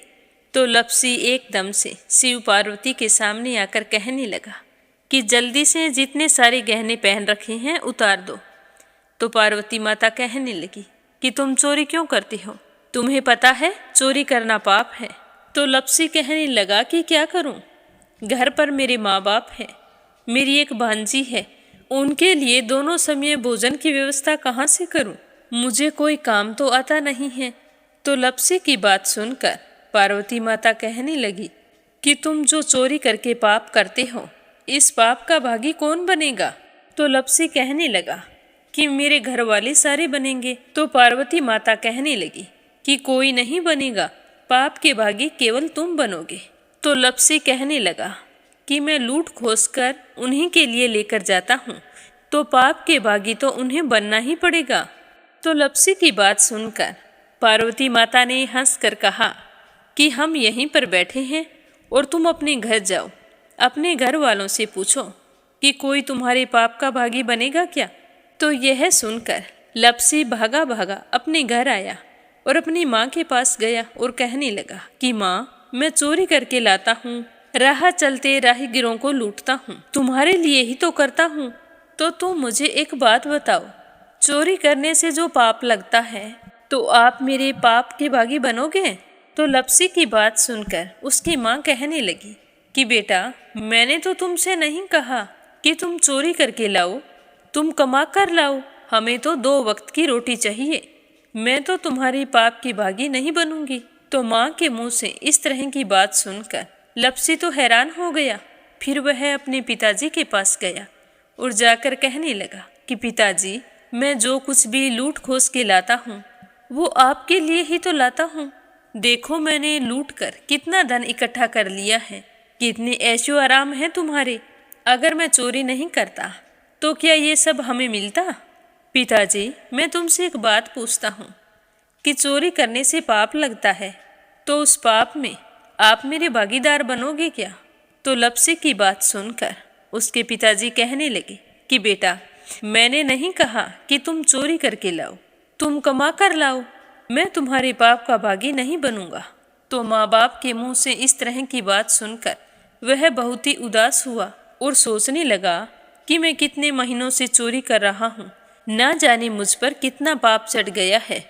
तो लपसी एकदम से शिव पार्वती के सामने आकर कहने लगा कि जल्दी से जितने सारे गहने पहन रखे हैं उतार दो। तो पार्वती माता कहने लगी कि तुम चोरी क्यों करती हो, तुम्हें पता है चोरी करना पाप है। तो लपसी कहने लगा कि क्या करूं, घर पर मेरे माँ बाप हैं, मेरी एक भांजी है, उनके लिए दोनों समय भोजन की व्यवस्था कहाँ से करूं, मुझे कोई काम तो आता नहीं है। तो लपसी की बात सुनकर पार्वती माता कहने लगी कि तुम जो चोरी करके पाप करते हो, इस पाप का भागी कौन बनेगा। तो लपसी कहने लगा कि मेरे घर वाले सारे बनेंगे। तो पार्वती माता कहने लगी कि कोई नहीं बनेगा, पाप के भागी केवल तुम बनोगे। तो लपसी कहने लगा कि मैं लूट खोस कर उन्हीं के लिए लेकर जाता हूँ, तो पाप के भागी तो उन्हें बनना ही पड़ेगा। तो लपसी की बात सुनकर पार्वती माता ने हंसकर कहा कि हम यहीं पर बैठे हैं और तुम अपने घर जाओ, अपने घर वालों से पूछो कि कोई तुम्हारे पाप का भागी बनेगा क्या। तो यह सुनकर लपसी भागा भागा अपने घर आया और अपनी माँ के पास गया और कहने लगा कि माँ, मैं चोरी करके लाता हूँ, राह चलते राहगीरों को लूटता हूँ, तुम्हारे लिए ही तो करता हूँ। तो तुम मुझे एक बात बताओ, चोरी करने से जो पाप लगता है तो आप मेरे पाप के भागी बनोगे। तो लपसी की बात सुनकर उसकी माँ कहने लगी कि बेटा, मैंने तो तुमसे नहीं कहा कि तुम चोरी करके लाओ, तुम कमा कर लाओ, हमें तो 2 वक्त की रोटी चाहिए, मैं तो तुम्हारी पाप की भागी नहीं बनूंगी। तो माँ के मुंह से इस तरह की बात सुनकर लपसी तो हैरान हो गया। फिर वह अपने पिताजी के पास गया और जाकर कहने लगा कि पिताजी, मैं जो कुछ भी लूट खोस के लाता हूँ वो आपके लिए ही तो लाता हूँ। देखो मैंने लूट कर कितना धन इकट्ठा कर लिया है, कितने ऐशो आराम है तुम्हारे। अगर मैं चोरी नहीं करता तो क्या ये सब हमें मिलता। पिताजी, मैं तुमसे एक बात पूछता हूँ कि चोरी करने से पाप लगता है, तो उस पाप में आप मेरे भागीदार बनोगे क्या। तो लपसी की बात सुनकर उसके पिताजी कहने लगे कि बेटा, मैंने नहीं कहा कि तुम चोरी करके लाओ, तुम कमा कर लाओ, मैं तुम्हारे पाप का भागी नहीं बनूंगा। तो माँ बाप के मुंह से इस तरह की बात सुनकर वह बहुत ही उदास हुआ और सोचने लगा कि मैं कितने महीनों से चोरी कर रहा हूँ, ना जाने मुझ पर कितना पाप चढ़ गया है,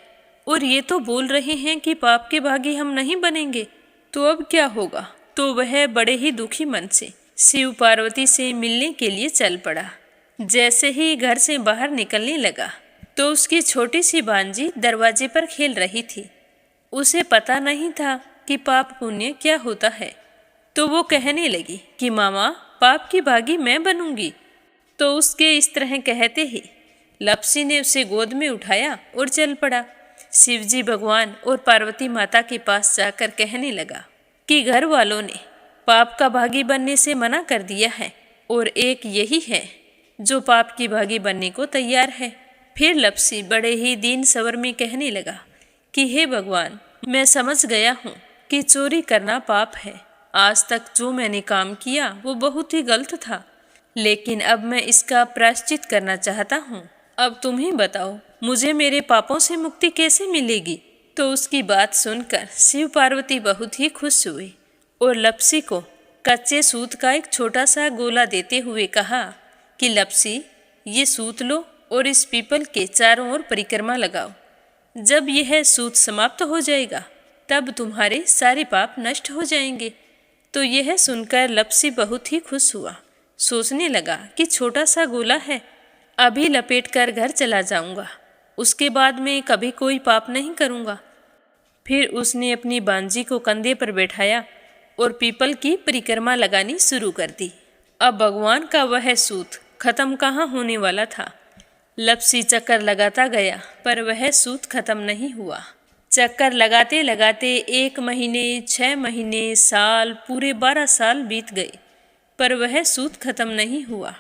और ये तो बोल रहे हैं कि पाप के भागी हम नहीं बनेंगे, तो अब क्या होगा। तो वह बड़े ही दुखी मन से शिव पार्वती से मिलने के लिए चल पड़ा। जैसे ही घर से बाहर निकलने लगा तो उसकी छोटी सी भांजी दरवाजे पर खेल रही थी। उसे पता नहीं था कि पाप पुण्य क्या होता है। तो वो कहने लगी कि मामा, पाप की भागी मैं बनूंगी। तो उसके इस तरह कहते ही लपसी ने उसे गोद में उठाया और चल पड़ा। शिवजी भगवान और पार्वती माता के पास जाकर कहने लगा कि घर वालों ने पाप का भागी बनने से मना कर दिया है और एक यही है जो पाप की भागी बनने को तैयार है। फिर लपसी बड़े ही दीन स्वर में कहने लगा कि हे भगवान, मैं समझ गया हूँ कि चोरी करना पाप है। आज तक जो मैंने काम किया वो बहुत ही गलत था, लेकिन अब मैं इसका प्रायश्चित करना चाहता हूँ। अब तुम ही बताओ, मुझे मेरे पापों से मुक्ति कैसे मिलेगी। तो उसकी बात सुनकर शिव पार्वती बहुत ही खुश हुए और लपसी को कच्चे सूत का एक छोटा सा गोला देते हुए कहा कि लपसी, ये सूत लो और इस पीपल के चारों ओर परिक्रमा लगाओ। जब यह सूत समाप्त हो जाएगा तब तुम्हारे सारे पाप नष्ट हो जाएंगे। तो यह सुनकर लपसी बहुत ही खुश हुआ। सोचने लगा कि छोटा सा गोला है, अभी लपेट कर घर चला जाऊंगा, उसके बाद मैं कभी कोई पाप नहीं करूँगा। फिर उसने अपनी बांजी को कंधे पर बैठाया और पीपल की परिक्रमा लगानी शुरू कर दी। अब भगवान का वह सूत खत्म कहाँ होने वाला था। लपसी चक्कर लगाता गया पर वह सूत खत्म नहीं हुआ। चक्कर लगाते लगाते 1 महीने, 6 महीने, साल, पूरे 12 साल बीत गए पर वह सूत खत्म नहीं हुआ।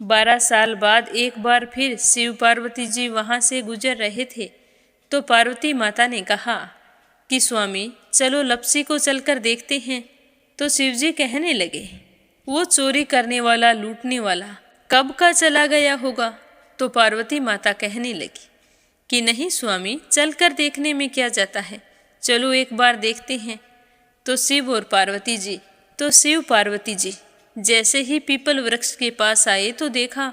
12 साल बाद एक बार फिर शिव पार्वती जी वहाँ से गुजर रहे थे तो पार्वती माता ने कहा कि स्वामी चलो लपसी को चलकर देखते हैं। तो शिवजी कहने लगे, वो चोरी करने वाला, लूटने वाला कब का चला गया होगा। तो पार्वती माता कहने लगी कि नहीं स्वामी, चलकर देखने में क्या जाता है, चलो एक बार देखते हैं। तो शिव पार्वती जी जैसे ही पीपल वृक्ष के पास आए तो देखा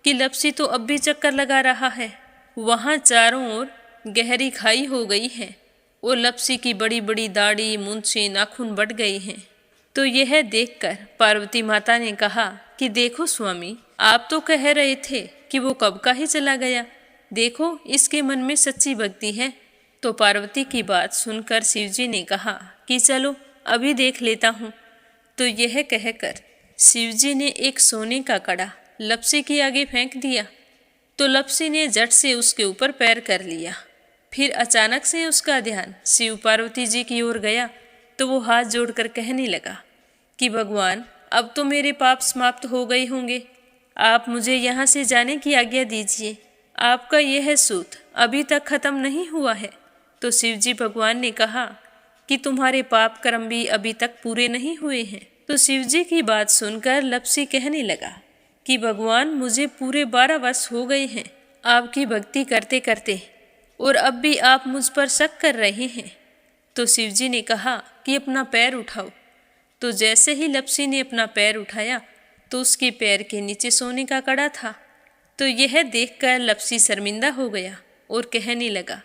कि लपसी तो अब भी चक्कर लगा रहा है। वहाँ चारों ओर गहरी खाई हो गई है और लपसी की बड़ी बड़ी दाढ़ी, मूंछें, नाखून बढ़ गए हैं। तो यह देखकर पार्वती माता ने कहा कि देखो स्वामी, आप तो कह रहे थे कि वो कब का ही चला गया, देखो इसके मन में सच्ची भक्ति है। तो पार्वती की बात सुनकर शिवजी ने कहा कि चलो अभी देख लेता हूँ। तो यह कहकर शिवजी ने एक सोने का कड़ा लपसी के आगे फेंक दिया। तो लपसी ने झट से उसके ऊपर पैर कर लिया। फिर अचानक से उसका ध्यान शिव पार्वती जी की ओर गया तो वो हाथ जोड़कर कहने लगा कि भगवान, अब तो मेरे पाप समाप्त हो गए होंगे, आप मुझे यहाँ से जाने की आज्ञा दीजिए। आपका यह सूत अभी तक खत्म नहीं हुआ है। तो शिवजी भगवान ने कहा कि तुम्हारे पाप कर्म भी अभी तक पूरे नहीं हुए हैं। तो शिवजी की बात सुनकर लपसी कहने लगा कि भगवान, मुझे पूरे 12 वर्ष हो गए हैं आपकी भक्ति करते करते और अब भी आप मुझ पर शक कर रहे हैं। तो शिवजी ने कहा कि अपना पैर उठाओ। तो जैसे ही लपसी ने अपना पैर उठाया तो उसके पैर के नीचे सोने का कड़ा था। तो यह देखकर लपसी शर्मिंदा हो गया और कहने लगा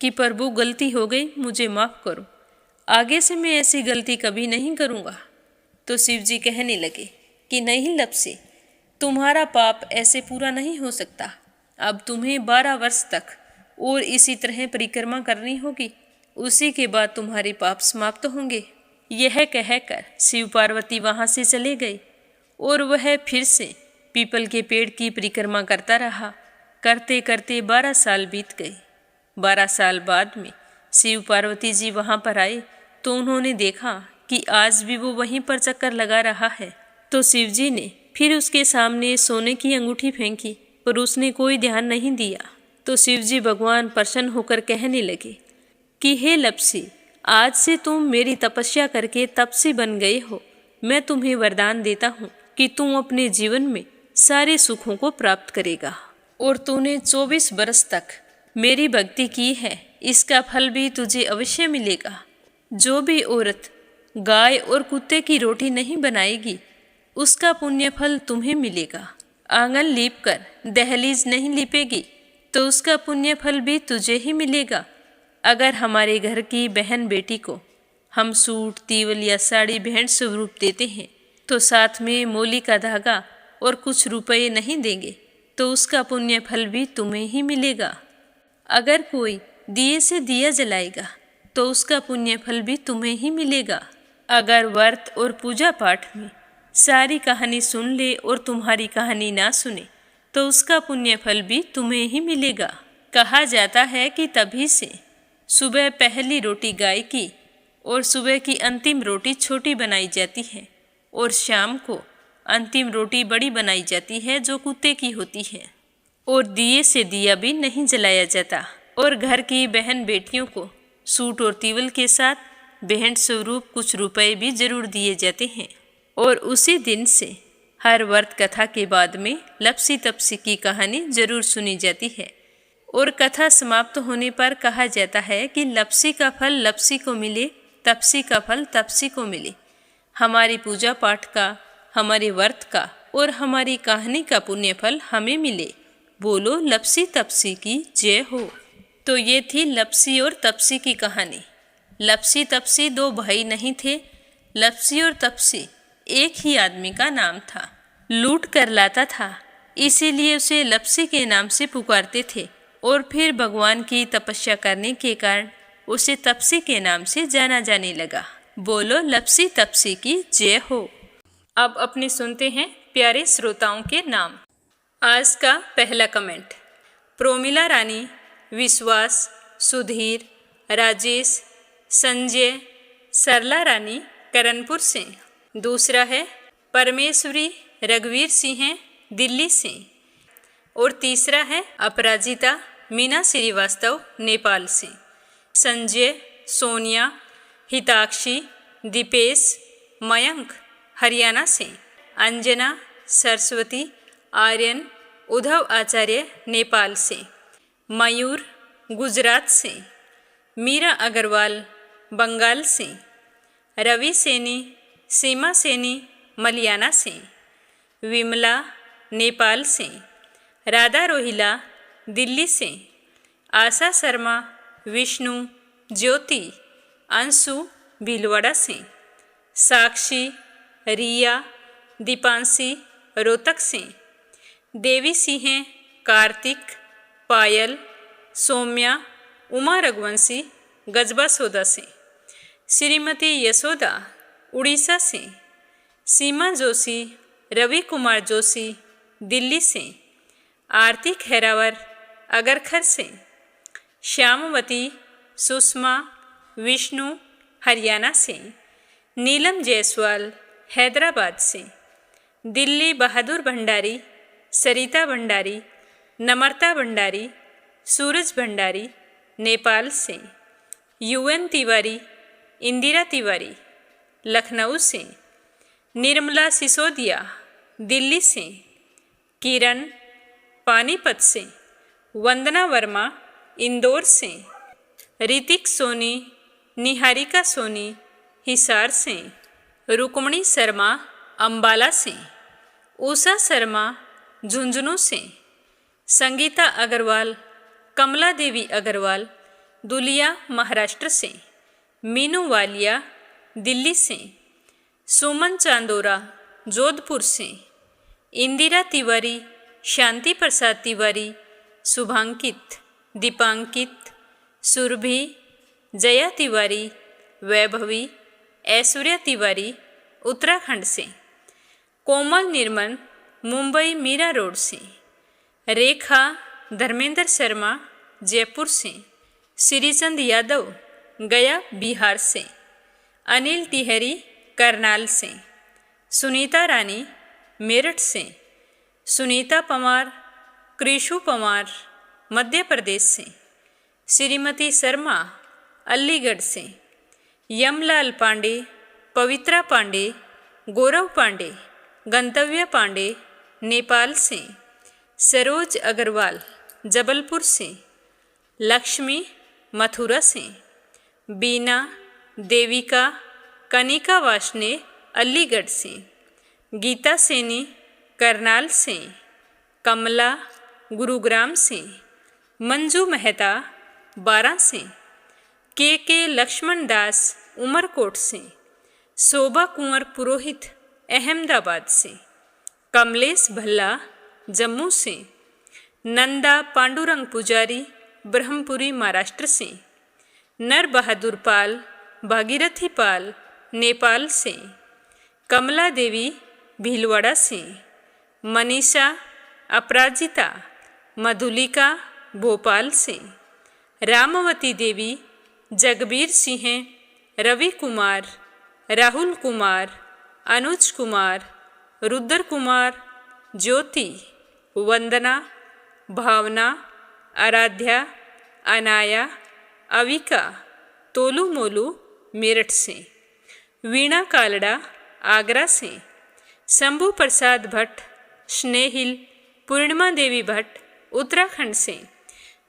कि प्रभु, गलती हो गई, मुझे माफ़ करो, आगे से मैं ऐसी गलती कभी नहीं करूँगा। तो शिवजी कहने लगे कि नहीं लपसी, तुम्हारा पाप ऐसे पूरा नहीं हो सकता। अब तुम्हें 12 वर्ष तक और इसी तरह परिक्रमा करनी होगी, उसी के बाद तुम्हारे पाप समाप्त होंगे। यह कहकर शिव पार्वती वहाँ से चले गए और वह फिर से पीपल के पेड़ की परिक्रमा करता रहा। करते करते 12 साल बीत गए। 12 साल बाद में शिव पार्वती जी वहाँ पर आए तो उन्होंने देखा कि आज भी वो वहीं पर चक्कर लगा रहा है। तो शिवजी ने फिर उसके सामने सोने की अंगूठी फेंकी पर उसने कोई ध्यान नहीं दिया। तो शिवजी भगवान प्रसन्न होकर कहने लगे कि हे लपसी, आज से तुम मेरी तपस्या करके तपसी बन गए हो। मैं तुम्हें वरदान देता हूँ कि तुम अपने जीवन में सारे सुखों को प्राप्त करेगा। और तूने 24 बरस तक मेरी भक्ति की है, इसका फल भी तुझे अवश्य मिलेगा। जो भी औरत गाय और कुत्ते की रोटी नहीं बनाएगी, उसका पुण्य फल तुम्हें मिलेगा। आंगन लीप कर दहलीज नहीं लीपेगी तो उसका पुण्य फल भी तुझे ही मिलेगा। अगर हमारे घर की बहन बेटी को हम सूट, तीवल या साड़ी भेंट स्वरूप देते हैं तो साथ में मोली का धागा और कुछ रुपए नहीं देंगे तो उसका पुण्य फल भी तुम्हें ही मिलेगा। अगर कोई दिए से दिया जलाएगा तो उसका पुण्य फल भी तुम्हें ही मिलेगा। अगर व्रत और पूजा पाठ में सारी कहानी सुन ले और तुम्हारी कहानी ना सुने तो उसका पुण्य फल भी तुम्हें ही मिलेगा। कहा जाता है कि तभी से सुबह पहली रोटी गाय की और सुबह की अंतिम रोटी छोटी बनाई जाती है और शाम को अंतिम रोटी बड़ी बनाई जाती है जो कुत्ते की होती है। और दिए से दिया भी नहीं जलाया जाता। और घर की बहन बेटियों को सूट और तीवल के साथ भेंट स्वरूप कुछ रुपए भी जरूर दिए जाते हैं। और उसी दिन से हर व्रत कथा के बाद में लपसी तपसी की कहानी जरूर सुनी जाती है। और कथा समाप्त होने पर कहा जाता है कि लपसी का फल लपसी को मिले, तपसी का फल तपसी को मिले। हमारी पूजा पाठ का, हमारे व्रत का और हमारी कहानी का पुण्य फल हमें मिले। बोलो लपसी तपसी की जय हो। तो ये थी लपसी और तपसी की कहानी। लपसी तपसी दो भाई नहीं थे। लपसी और तपसी एक ही आदमी का नाम था। लूट कर लाता था, इसीलिए उसे लपसी के नाम से पुकारते थे और फिर भगवान की तपस्या करने के कारण उसे तपसी के नाम से जाना जाने लगा। बोलो लपसी तपसी की जय हो। अब अपने सुनते हैं प्यारे श्रोताओं के नाम। आज का पहला कमेंट, प्रोमिला रानी, विश्वास, सुधीर, राजेश, संजय, सरला रानी करणपुर से। दूसरा है परमेश्वरी रघुवीर सिंह दिल्ली से। और तीसरा है अपराजिता मीना श्रीवास्तव नेपाल से। संजय, सोनिया, हिताक्षी, दीपेश, मयंक हरियाणा से। अंजना, सरस्वती, आर्यन, उद्धव आचार्य नेपाल से। मयूर गुजरात से। मीरा अग्रवाल बंगाल से। रवि सैनी, सीमा सैनी मलियाना से। विमला नेपाल से। राधा रोहिला दिल्ली से। आशा शर्मा, विष्णु, ज्योति, अंशु भीलवाड़ा से। साक्षी, रिया, दीपांशी रोहतक से। देवी सिंह, कार्तिक, पायल, सौम्या, उमा रघुवंशी गजबा सौदा से। श्रीमती यशोदा उड़ीसा से। सीमा जोशी, रवि कुमार जोशी दिल्ली से। आरती खैरावर अगरखर से। श्यामवती, सुषमा, विष्णु हरियाणा से। नीलम जायसवाल हैदराबाद से। दिल्ली बहादुर भंडारी, सरिता भंडारी, नम्रता भंडारी, सूरज भंडारी नेपाल से। यूएन तिवारी, इंदिरा तिवारी लखनऊ से। निर्मला सिसोदिया दिल्ली से। किरण पानीपत से। वंदना वर्मा इंदौर से। ऋतिक सोनी, निहारिका सोनी हिसार से। रुक्मणी शर्मा अंबाला से। उषा शर्मा झुंझुनू से। संगीता अग्रवाल, कमला देवी अग्रवाल दुलिया महाराष्ट्र से। मीनू वालिया दिल्ली से। सुमन चांदोरा जोधपुर से। इंदिरा तिवारी, शांति प्रसाद तिवारी, शुभांकित, दीपांकित, सुरभि, जया तिवारी, वैभवी, ऐश्वर्या तिवारी उत्तराखंड से। कोमल निर्मल मुंबई मीरा रोड से। रेखा धर्मेंद्र शर्मा जयपुर से। श्रीचंद यादव गया बिहार से। अनिल तिहरी करनाल से। सुनीता रानी मेरठ से। सुनीता पवार, कृषु पवार मध्य प्रदेश से। श्रीमती शर्मा अलीगढ़ से। यमलाल पांडे, पवित्रा पांडे, गौरव पांडे, गंतव्य पांडे नेपाल से। सरोज अग्रवाल जबलपुर से। लक्ष्मी मथुरा से। बीना, देविका, कनिका वाशने अलीगढ़ से। गीता सैनी करनाल से। कमला गुरुग्राम से। मंजू मेहता बारां से। के लक्ष्मण दास उमरकोट से। शोभा कुंवर पुरोहित अहमदाबाद से। कमलेश भल्ला जम्मू से। नंदा पांडुरंग पुजारी ब्रह्मपुरी महाराष्ट्र से। नर बहादुर पाल भागीरथी पाल नेपाल से। कमला देवी भीलवाड़ा से। मनीषा अपराजिता मधुलिका भोपाल से। रामवती देवी जगबीर सिंह, रवि कुमार, राहुल कुमार, अनुज कुमार, रुद्र कुमार, ज्योति, वंदना, भावना, आराध्या, अनाया, अविका तोलू मोलू मेरठ से। वीणा कालड़ा आगरा से। शंभू प्रसाद भट्ट स्नेहिल, पूर्णिमा देवी भट्ट उत्तराखंड से।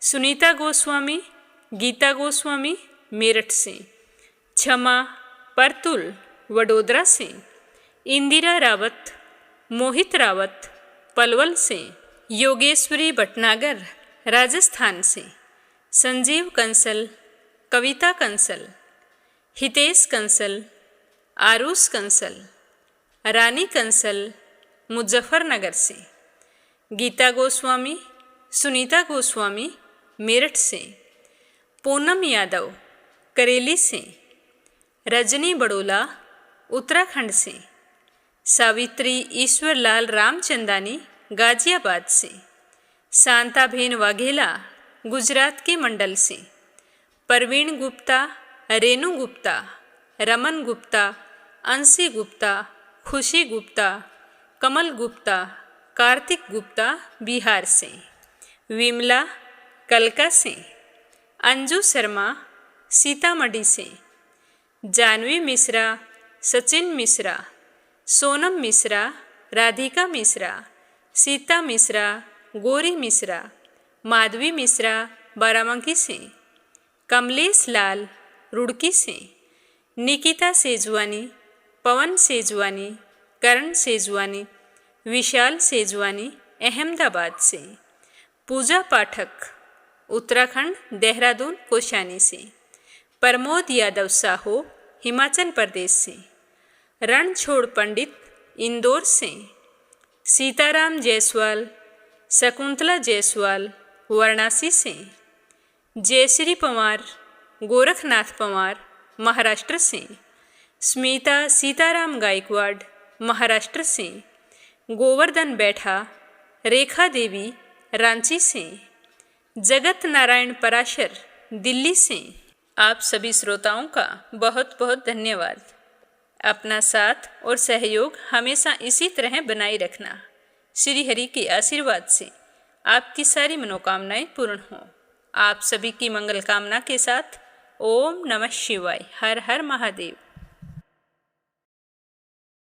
सुनीता गोस्वामी, गीता गोस्वामी मेरठ से। क्षमा परतुल वडोदरा से। इंदिरा रावत, मोहित रावत पलवल से। योगेश्वरी भटनागर राजस्थान से। संजीव कंसल, कविता कंसल, हितेश कंसल, आरुष कंसल, रानी कंसल मुजफ्फरनगर से। गीता गोस्वामी, सुनीता गोस्वामी मेरठ से, पूनम यादव करेली से, रजनी बड़ोला उत्तराखंड से, सावित्री ईश्वरलाल रामचंदानी गाजियाबाद से, शांताबेन वाघेला गुजरात के मंडल से, परवीन गुप्ता, रेनू गुप्ता, रमन गुप्ता, अंशी गुप्ता, खुशी गुप्ता, कमल गुप्ता, कार्तिक गुप्ता बिहार से, विमला कलका से, अंजू शर्मा सीतामढ़ी से, जानवी मिश्रा, सचिन मिश्रा, सोनम मिश्रा, राधिका मिश्रा, सीता मिश्रा, गौरी मिश्रा, माधवी मिश्रा बाराबंकी से, कमलेश लाल रुड़की से, निकिता सेजवानी, पवन सेजवानी, करण सेजवानी, विशाल सेजवानी अहमदाबाद से, पूजा पाठक उत्तराखंड देहरादून कोशानी से, प्रमोद यादव साहो हिमाचल प्रदेश से, रणछोड़ पंडित इंदौर से, सीताराम जायसवाल, शकुंतला जायसवाल वाराणसी से, जयश्री पवार, गोरखनाथ पवार महाराष्ट्र से, स्मिता सीताराम गायकवाड़ महाराष्ट्र से, गोवर्धन बैठा, रेखा देवी रांची से, जगत नारायण पराशर दिल्ली से। आप सभी श्रोताओं का बहुत बहुत धन्यवाद। अपना साथ और सहयोग हमेशा इसी तरह बनाए रखना। श्री हरि के आशीर्वाद से आपकी सारी मनोकामनाएं पूर्ण हों। आप सभी की मंगल कामना के साथ ओम नमः शिवाय। हर हर महादेव।